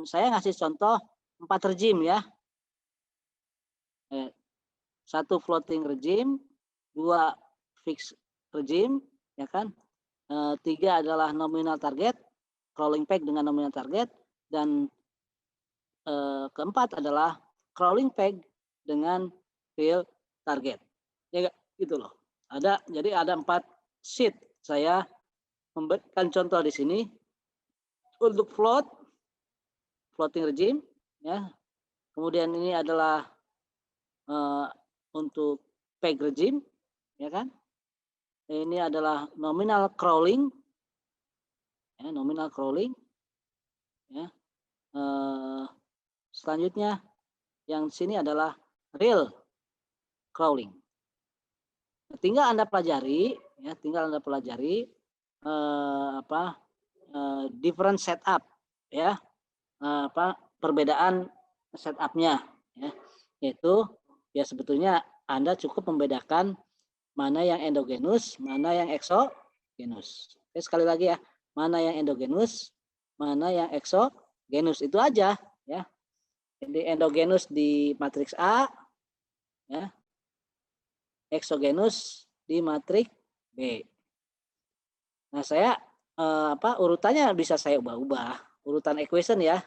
saya ngasih contoh 4 regime ya. 1 floating regime, 2 fixed regime, ya kan. 3 adalah nominal target, crawling peg dengan nominal target, dan keempat adalah crawling peg dengan real target. Ya gitu loh. Jadi ada 4 sheet. Saya memberikan contoh di sini untuk floating regime ya. Kemudian ini adalah untuk peg regime ya kan. Ini adalah nominal crawling ya, nominal crawling ya. Selanjutnya yang sini adalah real crawling. Tinggal Anda pelajari ya, different setup ya, perbedaan setupnya ya, yaitu ya sebetulnya Anda cukup membedakan mana yang endogenus, mana yang exogenus. Sekali lagi ya, mana yang endogenus, mana yang exogenus, itu aja ya. Jadi endogenus di matriks A ya, exogenus di matriks B. Nah, saya urutannya bisa saya ubah-ubah, urutan equation ya.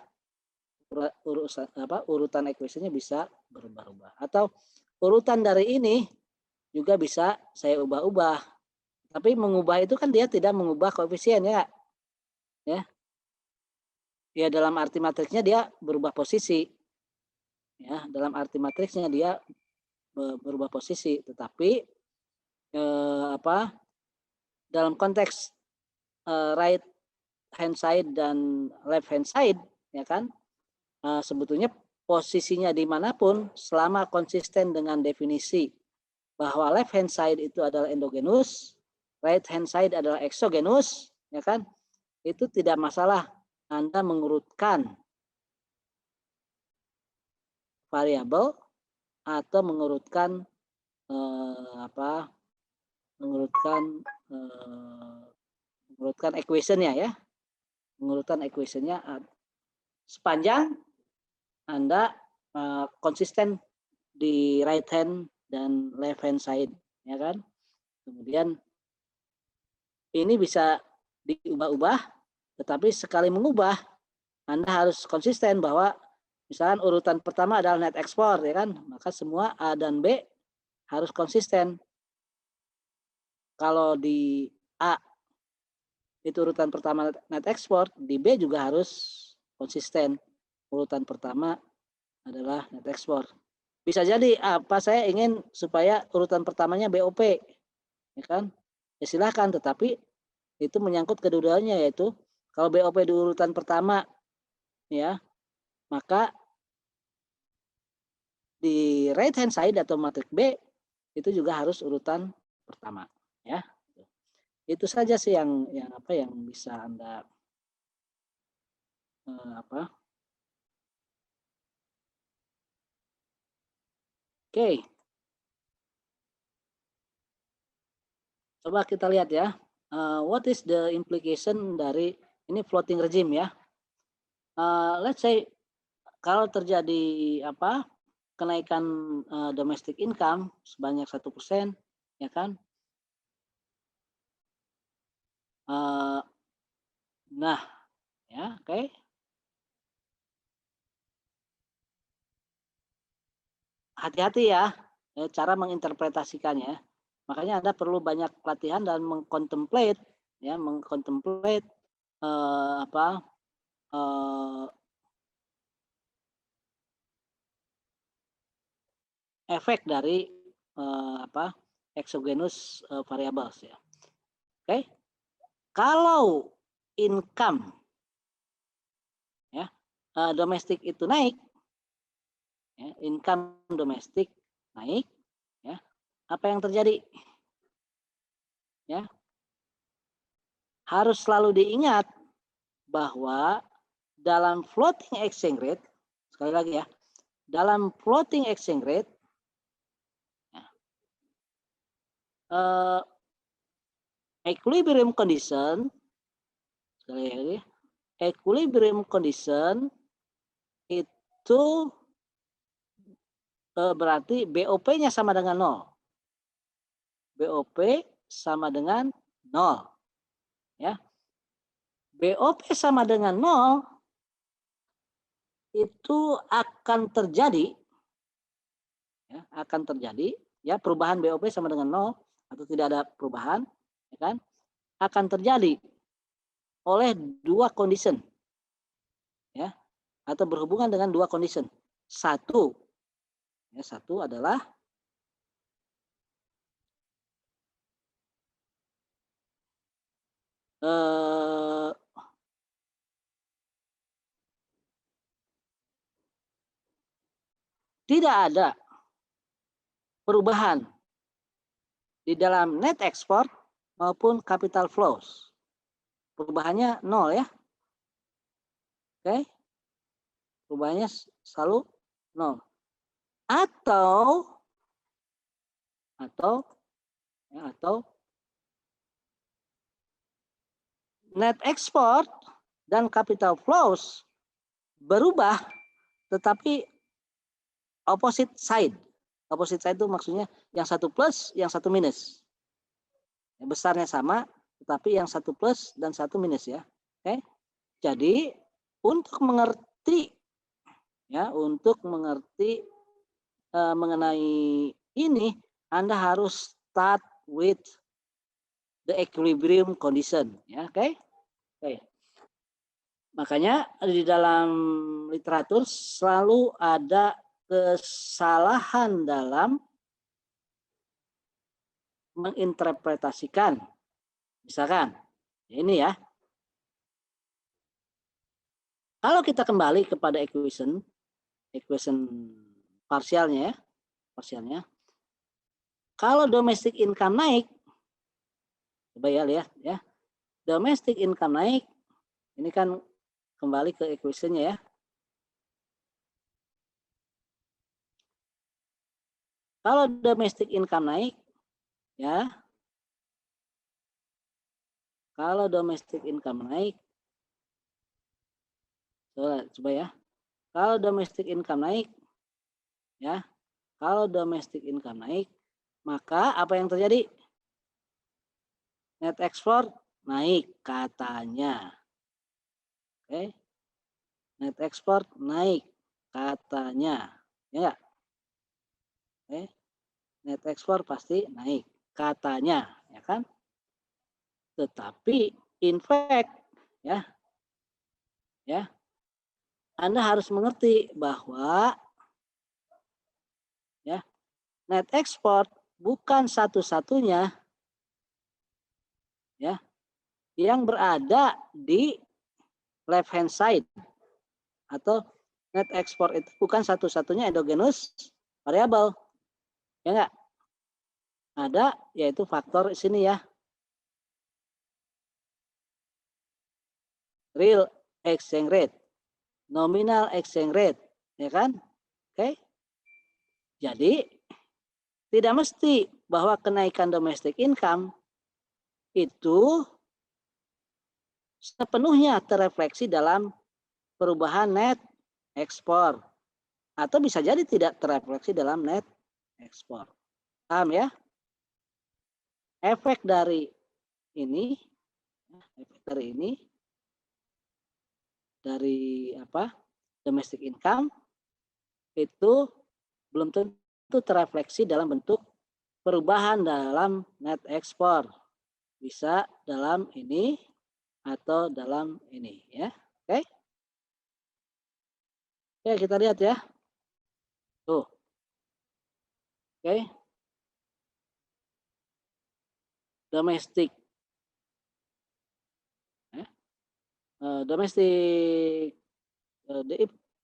Urutan equationnya bisa berubah-ubah, atau urutan dari ini juga bisa saya ubah-ubah. Tapi mengubah itu kan dia tidak mengubah koefisien ya. Ya dalam arti matriksnya dia berubah posisi. Ya, dalam arti matriksnya dia berubah posisi, tetapi dalam konteks right hand side dan left hand side ya kan, sebetulnya posisinya dimanapun selama konsisten dengan definisi bahwa left hand side itu adalah endogenus, right hand side adalah exogenus, ya kan? Itu tidak masalah Anda mengurutkan variabel atau mengurutkan mengurutkan equation-nya ya. Mengurutkan equation-nya sepanjang Anda konsisten di right hand dan left hand side, ya kan? Kemudian ini bisa diubah-ubah, tetapi sekali mengubah Anda harus konsisten bahwa misalkan urutan pertama adalah net export, ya kan? Maka semua A dan B harus konsisten. Kalau di A itu urutan pertama net export, di B juga harus konsisten. Urutan pertama adalah net export. Bisa jadi apa saya ingin supaya urutan pertamanya BOP, ya kan? Ya silahkan, tetapi itu menyangkut kedua-duanya, yaitu kalau BOP di urutan pertama, ya, maka di right hand side atau matrik B itu juga harus urutan pertama, ya. Itu saja sih yang bisa Anda Oke. Coba kita lihat ya. What is the implication dari ini floating regime ya? Let's say kalau terjadi kenaikan domestic income sebanyak 1%, ya kan? Nah, ya, oke. Hati-hati ya cara menginterpretasikannya. Makanya Anda perlu banyak pelatihan dan mengkontemplate efek dari exogenous variables ya. Oke. Kalau income ya domestik itu naik, ya, income domestik naik, ya, apa yang terjadi? Ya, harus selalu diingat bahwa dalam floating exchange rate, sekali lagi ya, dalam floating exchange rate, ya, equilibrium condition, sekali lagi, equilibrium condition itu berarti BOP-nya sama dengan 0. BOP sama dengan 0. Ya. BOP sama dengan 0 itu akan terjadi ya perubahan BOP sama dengan 0 atau tidak ada perubahan, ya kan? Akan terjadi oleh dua condition. Ya. Atau berhubungan dengan dua condition. Satu adalah tidak ada perubahan di dalam net export maupun capital flows. Perubahannya 0 ya. Oke. Perubahannya selalu 0. Atau net export dan capital flows berubah tetapi opposite side. Opposite side itu maksudnya yang satu plus, yang satu minus. Besarnya sama, tetapi yang satu plus dan satu minus ya. Oke. Jadi untuk mengerti mengenai ini, Anda harus start with the equilibrium condition, ya, oke? Oke. Makanya di dalam literatur selalu ada kesalahan dalam menginterpretasikan. Misalkan ini ya. Kalau kita kembali kepada equation parsialnya. Kalau domestic income naik, coba ya lihat ya. Domestic income naik, ini kan kembali ke equation-nya ya. Kalau domestic income naik, ya, Kalau domestic income naik, coba ya. Kalau domestic income naik, ya, kalau domestic income naik, maka apa yang terjadi? Net export naik katanya. Oke. Net export naik katanya. Ya enggak? Oke. Net export pasti naik katanya, ya kan? Tetapi in fact, ya, Anda harus mengerti bahwa ya, net export bukan satu-satunya ya yang berada di left hand side, atau net export itu bukan satu-satunya endogenous variable. Ya enggak? Ada yaitu faktor sini ya. Real exchange rate, nominal exchange rate, ya kan? Oke. Jadi tidak mesti bahwa kenaikan domestic income itu sepenuhnya terrefleksi dalam perubahan net ekspor, atau bisa jadi tidak terrefleksi dalam net ekspor. Paham ya? Efek dari ini, dari apa? Domestic income itu belum tentu terrefleksi dalam bentuk perubahan dalam net ekspor. Bisa dalam ini atau dalam ini, ya. Oke? Oke, kita lihat ya. Tuh. Oke. Domestik. Domestik,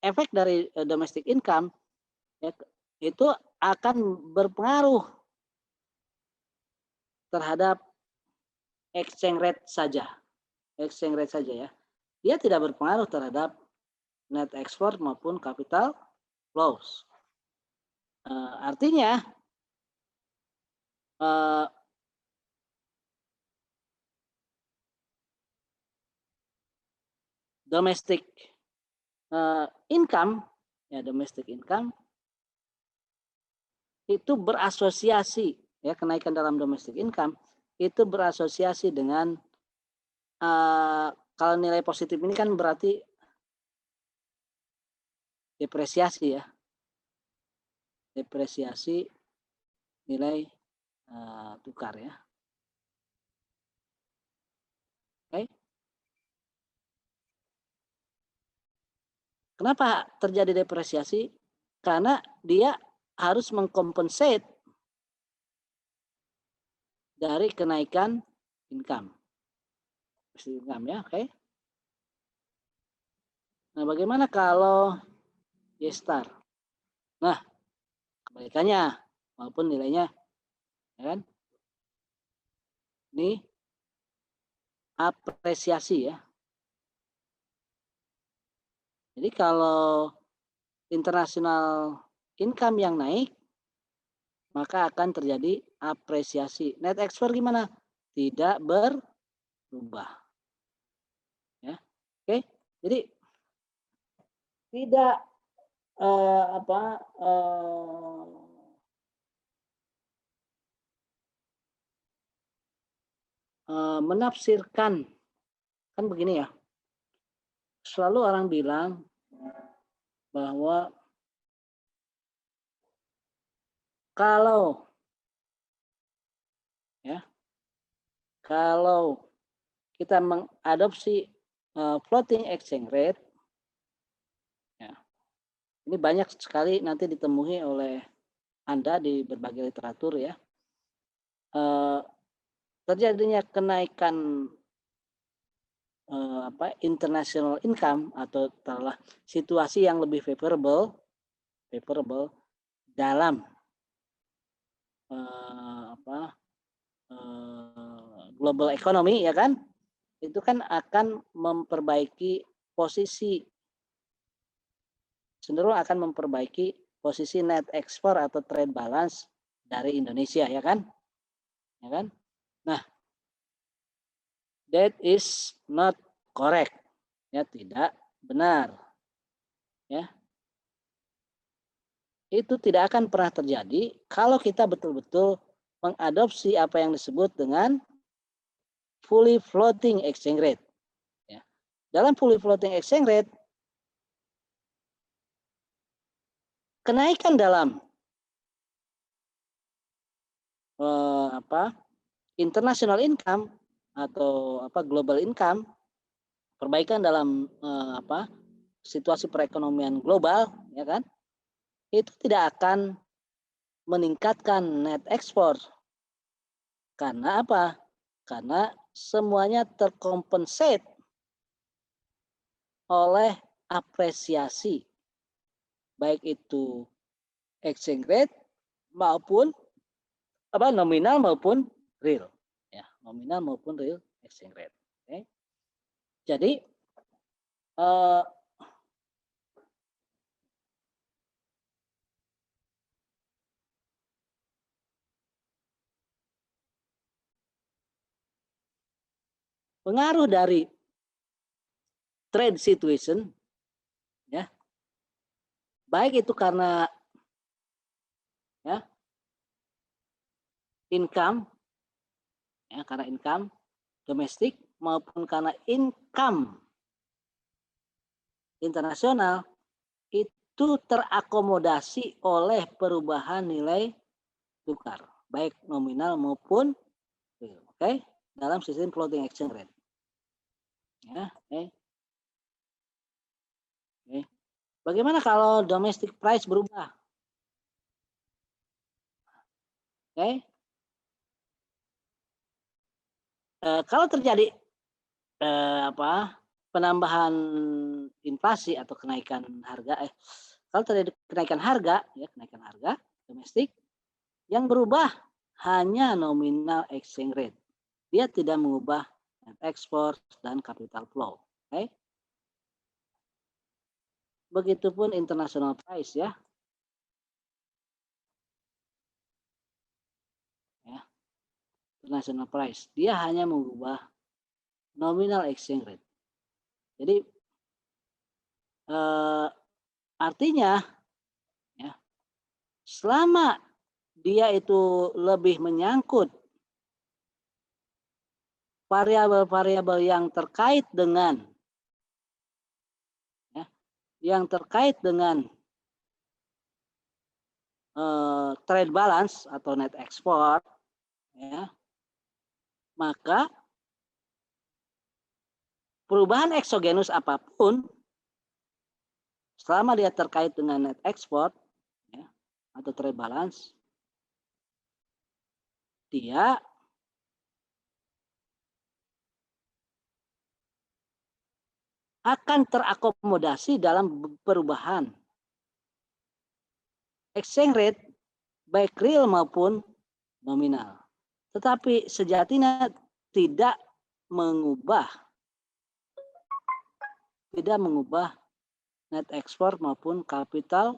efek dari domestic income ya, itu akan berpengaruh terhadap exchange rate saja. Exchange rate saja ya. Dia tidak berpengaruh terhadap net export maupun capital flows. Artinya domestic income ya, domestic income itu berasosiasi ya, kenaikan dalam domestic income itu berasosiasi dengan kalau nilai positif ini kan berarti depresiasi ya, depresiasi nilai tukar ya. Oke. Kenapa terjadi depresiasi? Karena dia harus mengkompensate dari kenaikan income. Income ya, oke. Nah, bagaimana kalau Y-star? Nah, kebalikannya, walaupun nilainya, ya kan? Ini apresiasi ya. Jadi kalau international income yang naik, maka akan terjadi apresiasi. Net export gimana? Tidak berubah. Ya, oke. Jadi tidak menafsirkan, kan begini ya. Selalu orang bilang bahwa kalau kita mengadopsi floating exchange rate, ya, ini banyak sekali nanti ditemui oleh Anda di berbagai literatur ya. Terjadinya kenaikan international income atau taruhlah situasi yang lebih favorable dalam global economy ya kan, itu kan akan memperbaiki posisi, cenderung akan memperbaiki posisi net export atau trade balance dari Indonesia ya kan, Nah, That is not correct. Ya, tidak benar. Ya. Itu tidak akan pernah terjadi kalau kita betul-betul mengadopsi apa yang disebut dengan fully floating exchange rate. Ya. Dalam fully floating exchange rate, kenaikan dalam international income atau global income, perbaikan dalam situasi perekonomian global, ya kan? Itu tidak akan meningkatkan net export. Karena apa? Karena semuanya terkompensate oleh apresiasi, baik itu exchange rate maupun nominal maupun real, ya, nominal maupun real exchange rate. Okay. Jadi pengaruh dari trade situation, ya, baik itu karena ya income, ya, karena income domestik maupun karena income internasional, itu terakomodasi oleh perubahan nilai tukar, baik nominal maupun real. Oke, dalam sistem floating exchange rate. Ya, oke. Oke. Bagaimana kalau domestic price berubah? Oke. Kalau terjadi penambahan inflasi atau kenaikan harga, kalau terjadi kenaikan harga, ya, kenaikan harga domestik, yang berubah hanya nominal exchange rate. Dia tidak mengubah net export dan capital flow. Okay? Begitupun international price, ya. International price, dia hanya mengubah nominal exchange rate. Jadi artinya, ya, selama dia itu lebih menyangkut variabel-variabel yang terkait dengan trade balance atau net export, ya, maka perubahan eksogenus apapun selama dia terkait dengan net export, ya, atau trade balance, dia akan terakomodasi dalam perubahan exchange rate baik real maupun nominal. Tetapi sejatinya tidak mengubah net export maupun capital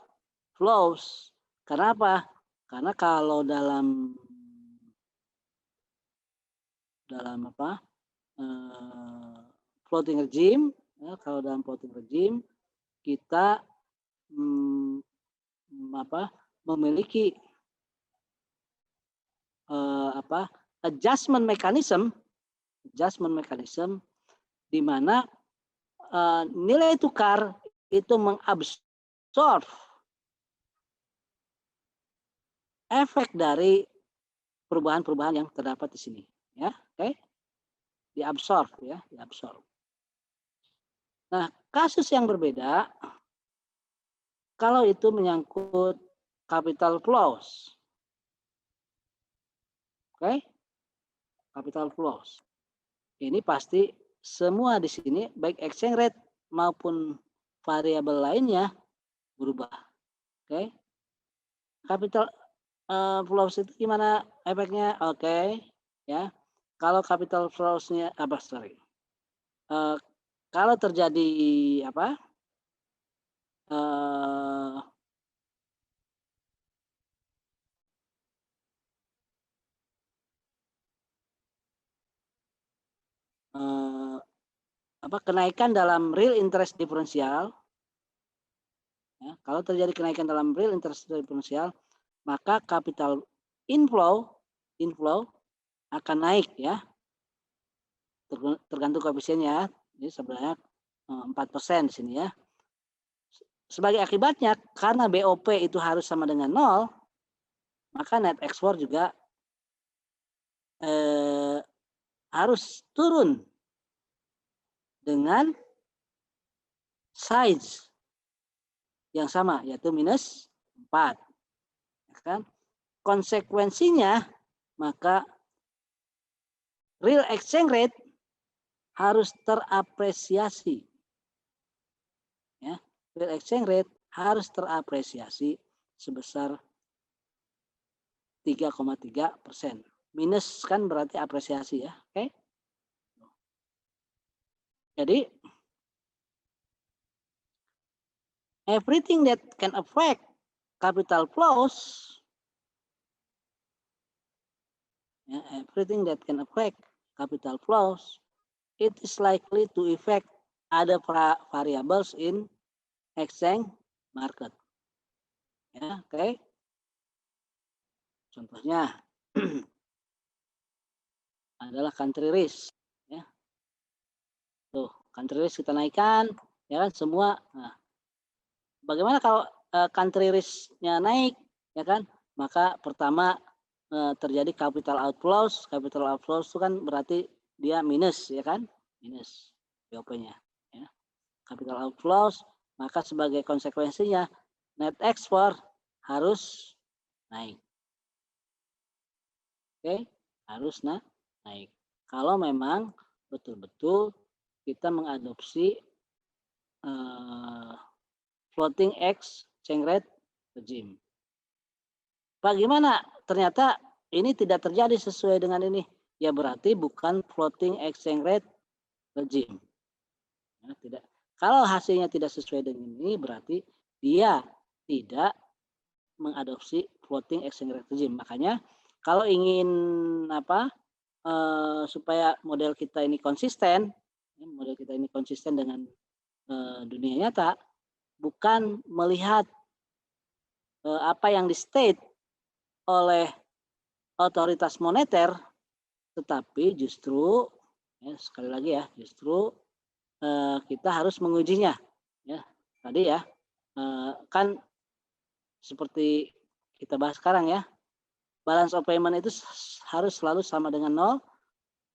flows. Karena apa? Karena kalau dalam floating regime, ya, kalau dalam floating regime kita memiliki adjustment mechanism di mana nilai tukar itu mengabsorb efek dari perubahan-perubahan yang terdapat di sini, ya, oke, diabsorb. Nah, kasus yang berbeda kalau itu menyangkut capital flows, oke, capital flows. Ini pasti semua di sini baik exchange rate maupun variabel lainnya berubah. Oke. Capital flows itu gimana efeknya? Oke, ya. Kalau capital flows-nya kalau terjadi kenaikan dalam real interest diferensial, ya, kalau terjadi kenaikan dalam real interest diferensial, maka capital inflow akan naik ya, tergantung koefisiennya. Ini sebenarnya 4% di sini ya. Sebagai akibatnya, karena BOP itu harus sama dengan 0, maka net export juga harus turun dengan size yang sama, yaitu minus 4. Ya kan? Konsekuensinya, maka real exchange rate harus terapresiasi. Ya, real exchange rate harus terapresiasi sebesar 3,3%. Minus kan berarti apresiasi ya. Oke. Jadi everything that can affect capital flows, ya, everything that can affect capital flows, it is likely to affect other variables in exchange market. Ya, oke. Contohnya adalah country risk. Ya. Tuh, country risk kita naikkan, ya kan semua. Nah, bagaimana kalau country risk-nya naik, ya kan? Maka pertama terjadi capital outflows. Capital outflows itu kan berarti dia minus, ya kan? Minus BOP-nya. Ya. Capital outflows, maka sebagai konsekuensinya net export harus naik. Oke, harus naik. Kalau memang betul-betul kita mengadopsi floating exchange rate regime. Bagaimana ternyata ini tidak terjadi sesuai dengan ini? Ya berarti bukan floating exchange rate regime. Ya, tidak. Kalau hasilnya tidak sesuai dengan ini, berarti dia tidak mengadopsi floating exchange rate regime. Makanya kalau ingin supaya model kita ini konsisten, dengan dunia nyata, bukan melihat apa yang di state oleh otoritas moneter, tetapi justru ya, sekali lagi ya, justru kita harus mengujinya. Ya, tadi ya kan seperti kita bahas sekarang ya, balance of payment itu harus selalu sama dengan 0,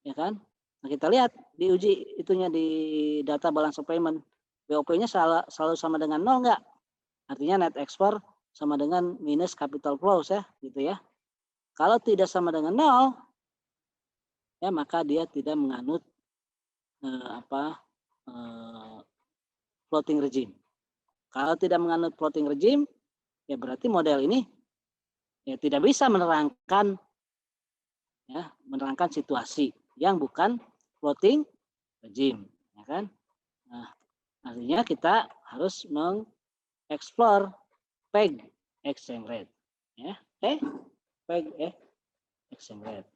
ya kan? Nah, kita lihat diuji itunya di data balance of payment, BOP-nya selalu sama dengan 0 enggak? Artinya net export sama dengan minus capital flows ya, gitu ya. Kalau tidak sama dengan 0, ya maka dia tidak menganut floating regime. Kalau tidak menganut floating regime, ya berarti model ini ya tidak bisa menerangkan situasi yang bukan floating regime, ya kan? Nah, artinya kita harus mengeksplor peg exchange rate, ya, peg exchange rate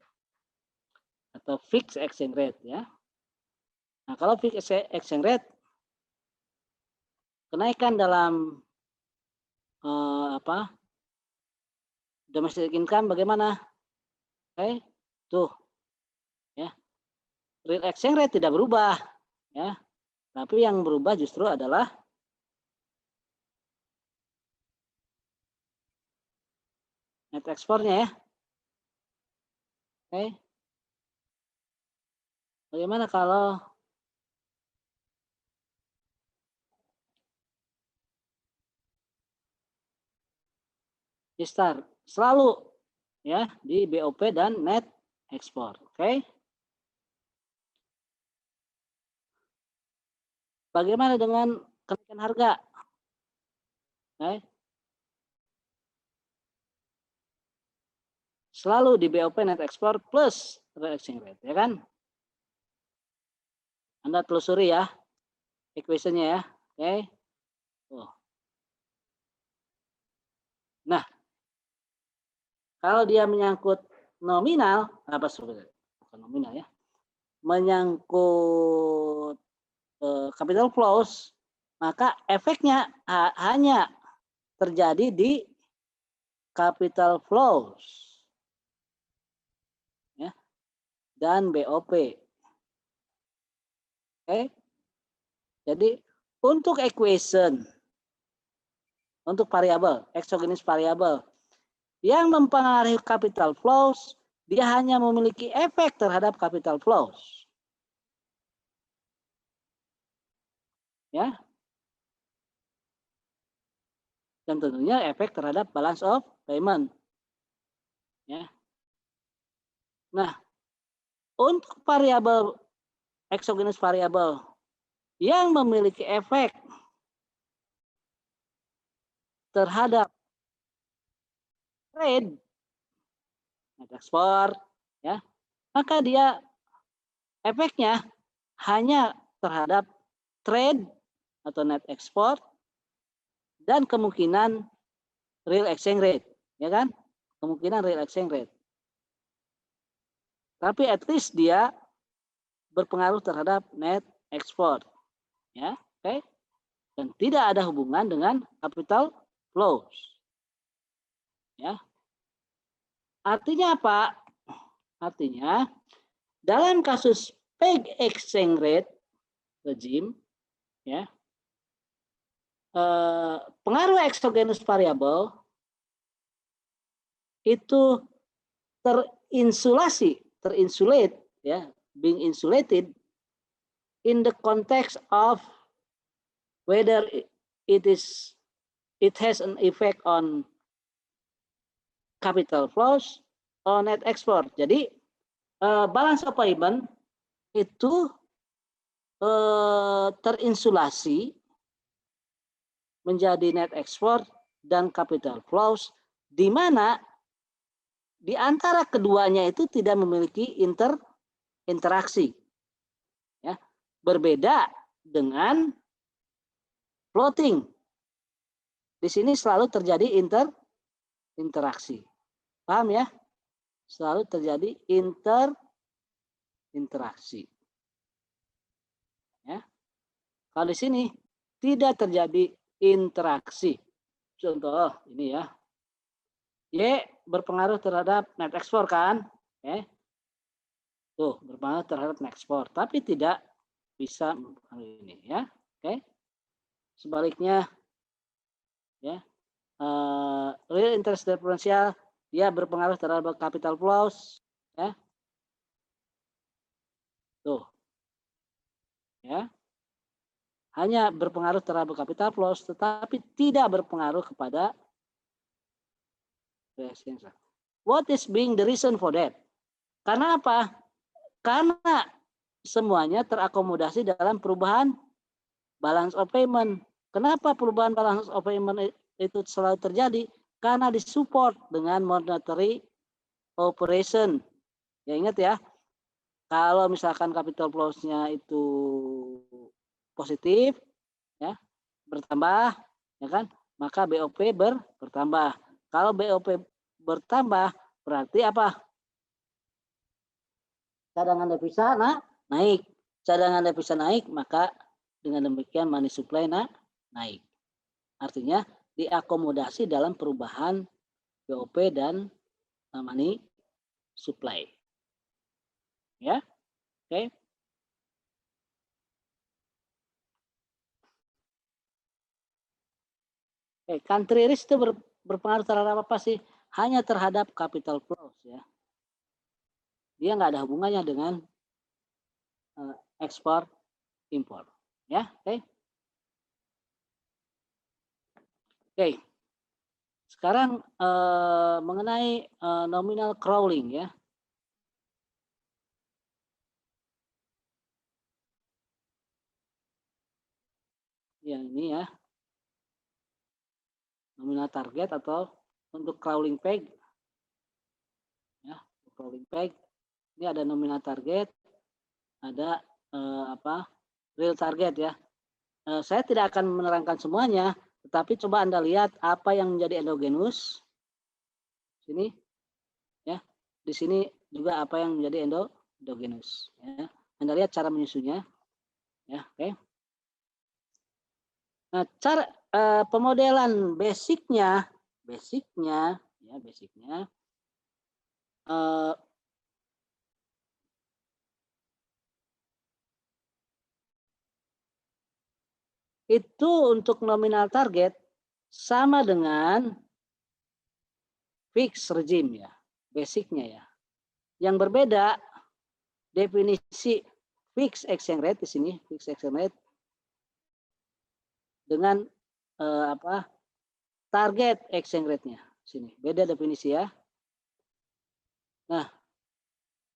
atau fixed exchange rate, ya. Nah, kalau fixed exchange rate kenaikan dalam domestic income bagaimana? Tuh, ya, real exchange rate tidak berubah, ya, tapi yang berubah justru adalah net ekspornya ya. Bagaimana kalau start selalu ya di BOP dan net ekspor, oke? Bagaimana dengan kenaikan harga? Selalu di BOP net ekspor plus real exchange rate, ya kan? Anda telusuri ya equation-nya ya, oke? Nah, kalau dia menyangkut nominal, bukan nominal ya. menyangkut capital flows, maka efeknya hanya terjadi di capital flows ya, dan BOP. Oke. Jadi untuk equation, untuk variabel, exogenous variabel yang mempengaruhi capital flows, dia hanya memiliki efek terhadap capital flows. Ya. Dan tentunya efek terhadap balance of payment. Ya. Nah, untuk variabel exogenous variabel yang memiliki efek terhadap trade, net export, ya, maka dia efeknya hanya terhadap trade atau net export dan kemungkinan real exchange rate, ya kan? Kemungkinan real exchange rate. Tapi at least dia berpengaruh terhadap net export, ya, oke? Dan tidak ada hubungan dengan capital flows, ya. Artinya apa? Artinya dalam kasus peg exchange rate regime, ya, pengaruh exogenous variable itu terinsulate, ya, being insulated in the context of whether it has an effect on capital flows or net export. Jadi balance of payment itu terinsulasi menjadi net export dan capital flows, di mana di antara keduanya itu tidak memiliki interaksi, ya, berbeda dengan floating. Di sini selalu terjadi interaksi, paham ya? Selalu terjadi interaksi, ya. Kalau di sini tidak terjadi interaksi. Contoh ini ya, Y berpengaruh terhadap net export kan, tuh berpengaruh terhadap net export, tapi tidak bisa ini ya, oke. Sebaliknya, ya, real interest differential dia berpengaruh terhadap capital flows, ya, tuh, ya, hanya berpengaruh terhadap capital flows, tetapi tidak berpengaruh kepada exchange rate. What is being the reason for that? Karena apa? Karena semuanya terakomodasi dalam perubahan balance of payment. Kenapa perubahan balance of payment itu selalu terjadi? Karena disupport dengan monetary operation. Ya, ingat ya, kalau misalkan capital flows-nya itu positif, ya, bertambah, ya kan, maka BOP bertambah. Kalau BOP bertambah berarti apa? Cadangan devisa naik. Cadangan devisa naik, maka dengan demikian money supply naik. Artinya diakomodasi dalam perubahan BOP dan money supply. Ya, oke. Country risk itu berpengaruh terhadap apa sih? Hanya terhadap capital flows, ya. Dia nggak ada hubungannya dengan ekspor impor, ya, oke. Oke. Sekarang mengenai nominal crawling, ya. Ya, ini ya. Nominal target atau untuk crawling peg. Ya, crawling peg. Ini ada nominal target, ada real target, ya. Saya tidak akan menerangkan semuanya, tetapi coba Anda lihat apa yang menjadi endogenous. Sini, ya. Di sini juga apa yang menjadi endogenous, ya. Anda lihat cara menyusunnya, ya, oke. Nah, cara pemodelan basicnya, ya, basicnya itu untuk nominal target sama dengan fixed regime ya, basicnya ya. Yang berbeda definisi fixed exchange rate di sini, fixed exchange rate dengan target exchange rate-nya sini. Beda definisi ya. Nah,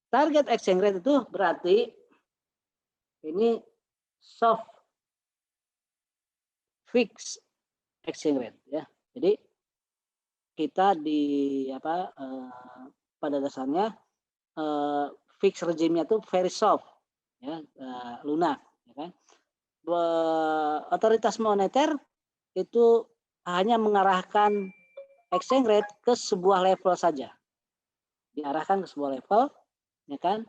target exchange rate itu berarti ini soft fixed exchange rate ya. Jadi kita pada dasarnya fixed regime-nya itu very soft ya, lunak ya kan. Otoritas moneter itu hanya mengarahkan exchange rate ke sebuah level saja. Diarahkan ke sebuah level ya kan.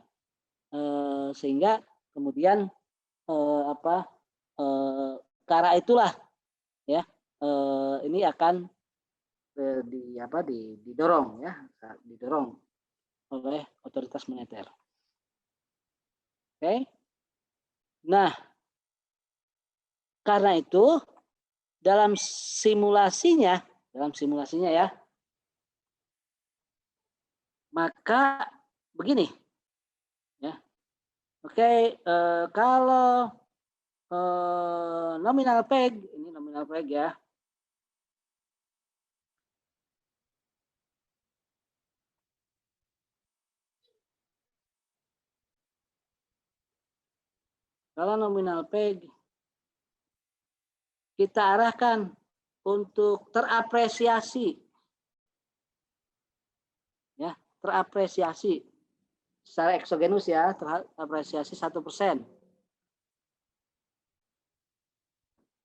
Sehingga kemudian ke arah itulah ya ini akan didorong ya, didorong oleh otoritas moneter. Oke. Nah, karena itu dalam simulasinya ya, maka begini ya. Oke, kalau nominal peg, ini nominal peg ya. Kalau nominal peg kita arahkan untuk terapresiasi ya, terapresiasi secara eksogenus ya, terapresiasi 1%.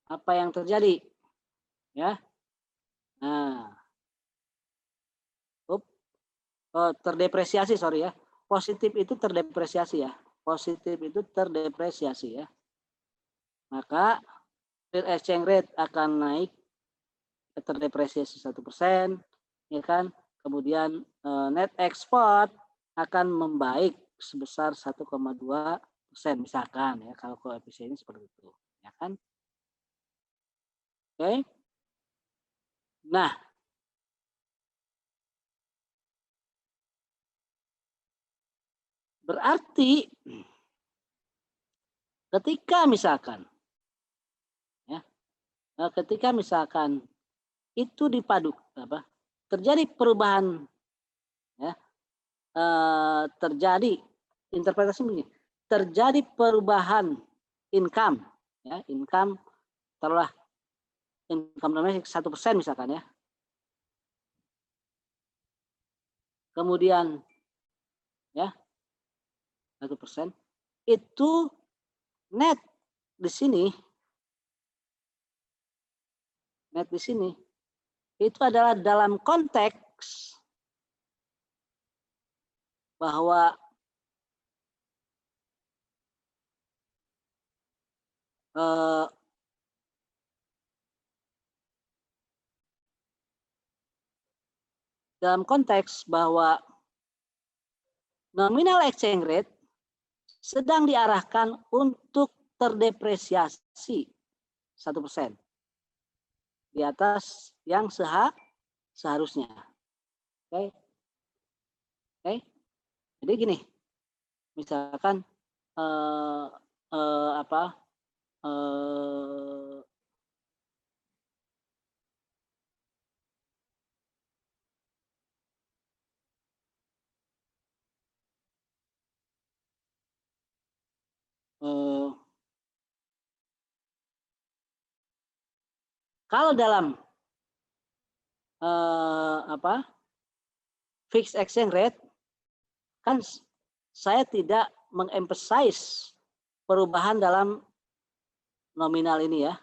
Apa yang terjadi? Ya. Nah. Terdepresiasi, sorry ya. Positif itu terdepresiasi ya. Positif itu terdepresiasi ya. Maka real exchange rate akan naik terdepresiasi 1%, ya kan? Kemudian net export akan membaik sebesar 1,2% misalkan ya, kalau koefisiennya seperti itu, ya kan? Oke. Nah, berarti ketika misalkan itu dipaduk terjadi perubahan ya, terjadi interpretasi begini, terjadi perubahan income ya, income taruhlah income domestik 1% misalkan ya, kemudian ya 1%, itu net di sini itu adalah dalam konteks bahwa dalam konteks bahwa nominal exchange rate sedang diarahkan untuk terdepresiasi 1% di atas yang seharusnya. Oke. Jadi gini, misalkan kalau dalam fixed exchange rate kan saya tidak mengemphasize perubahan dalam nominal ini ya.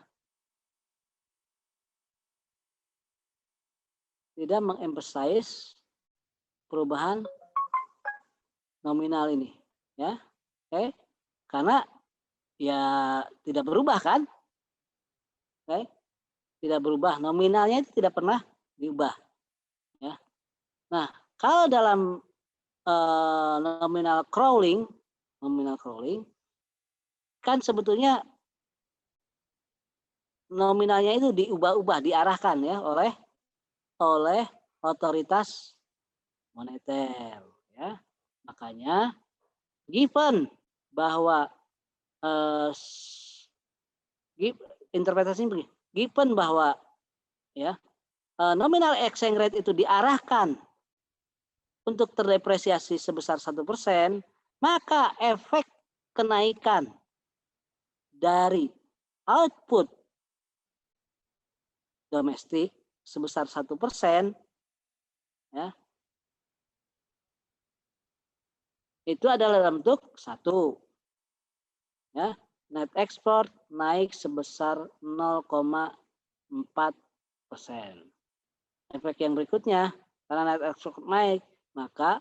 Tidak mengemphasize perubahan nominal ini ya. Oke. Karena ya tidak berubah kan? Oke? Tidak berubah, nominalnya itu tidak pernah diubah. Ya. Nah, kalau dalam nominal crawling kan sebetulnya nominalnya itu diubah-ubah, diarahkan ya oleh otoritas moneter ya. Makanya given bahwa interpretasinya begini, given bahwa ya nominal exchange rate itu diarahkan untuk terdepresiasi sebesar 1%, maka efek kenaikan dari output domestik sebesar 1%, ya, itu adalah dalam bentuk 1, ya, net export naik sebesar 0,4%. Efek yang berikutnya, karena net export naik, maka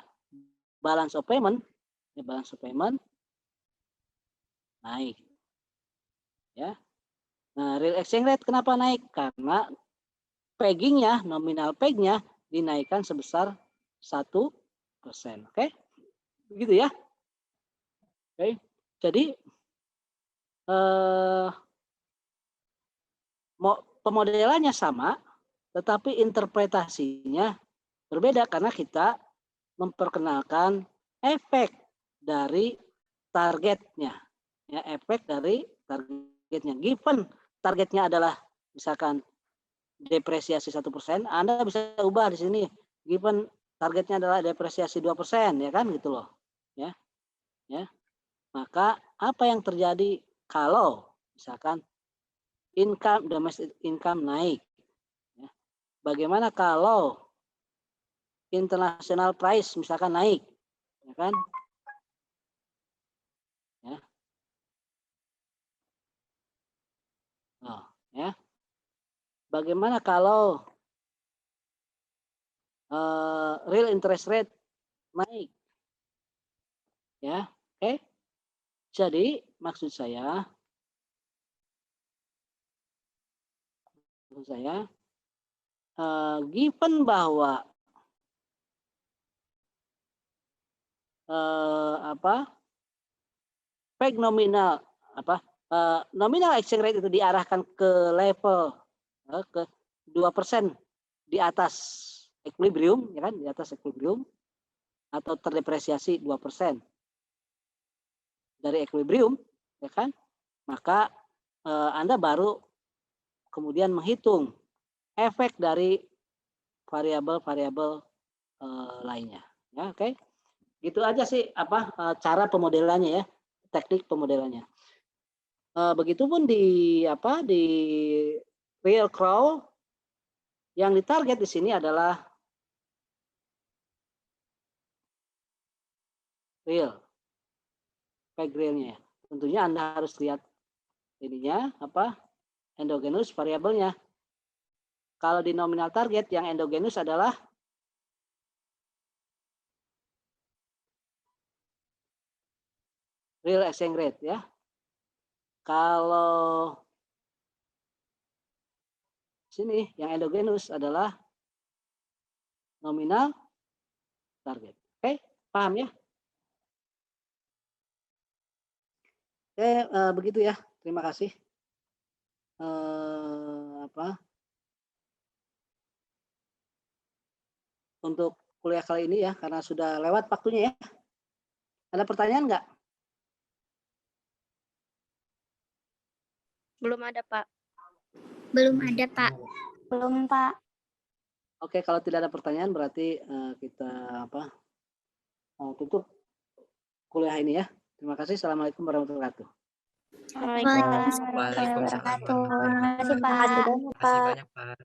balance of payment naik. Ya. Nah, real exchange rate kenapa naik? Karena peggingnya, nominal pegnya dinaikkan sebesar 1%. Oke? Begitu ya. Oke. Jadi pemodelannya sama, tetapi interpretasinya berbeda karena kita memperkenalkan efek dari targetnya. Ya, efek dari targetnya. Given targetnya adalah misalkan depresiasi 1%, Anda bisa ubah di sini. Given targetnya adalah depresiasi 2%, ya kan gitu loh. Ya. Ya. Maka apa yang terjadi kalau misalkan domestic income naik? Ya. Bagaimana kalau international price misalkan naik? Ya kan? Ya. Oh, ya. Bagaimana kalau real interest rate naik? Ya, oke. Jadi maksud saya given bahwa peg nominal nominal exchange rate itu diarahkan ke level ke 2% di atas equilibrium, ya kan, di atas equilibrium atau terdepresiasi 2% dari equilibrium, ya kan, maka Anda baru kemudian menghitung efek dari variabel-variabel lainnya, ya, oke. Gitu aja sih cara pemodelannya ya, teknik pemodelannya. Begitupun di real crawl yang ditarget di sini adalah real peg realnya. Tentunya Anda harus lihat ininya endogenous variabelnya. Kalau di nominal target yang endogenous adalah real exchange rate ya. Kalau sini yang endogenous adalah nominal target. Oke, paham ya? Oke, begitu ya. Terima kasih. Untuk kuliah kali ini ya, karena sudah lewat waktunya ya. Ada pertanyaan nggak? Belum ada, Pak. Belum ada, Pak. Belum, Pak. Oke, kalau tidak ada pertanyaan berarti kita tutup kuliah ini ya. Terima kasih. Assalamualaikum warahmatullahi wabarakatuh. Waalaikumsalam warahmatullahi wabarakatuh. Terima kasih, Pak. Terima kasih banyak, Pak.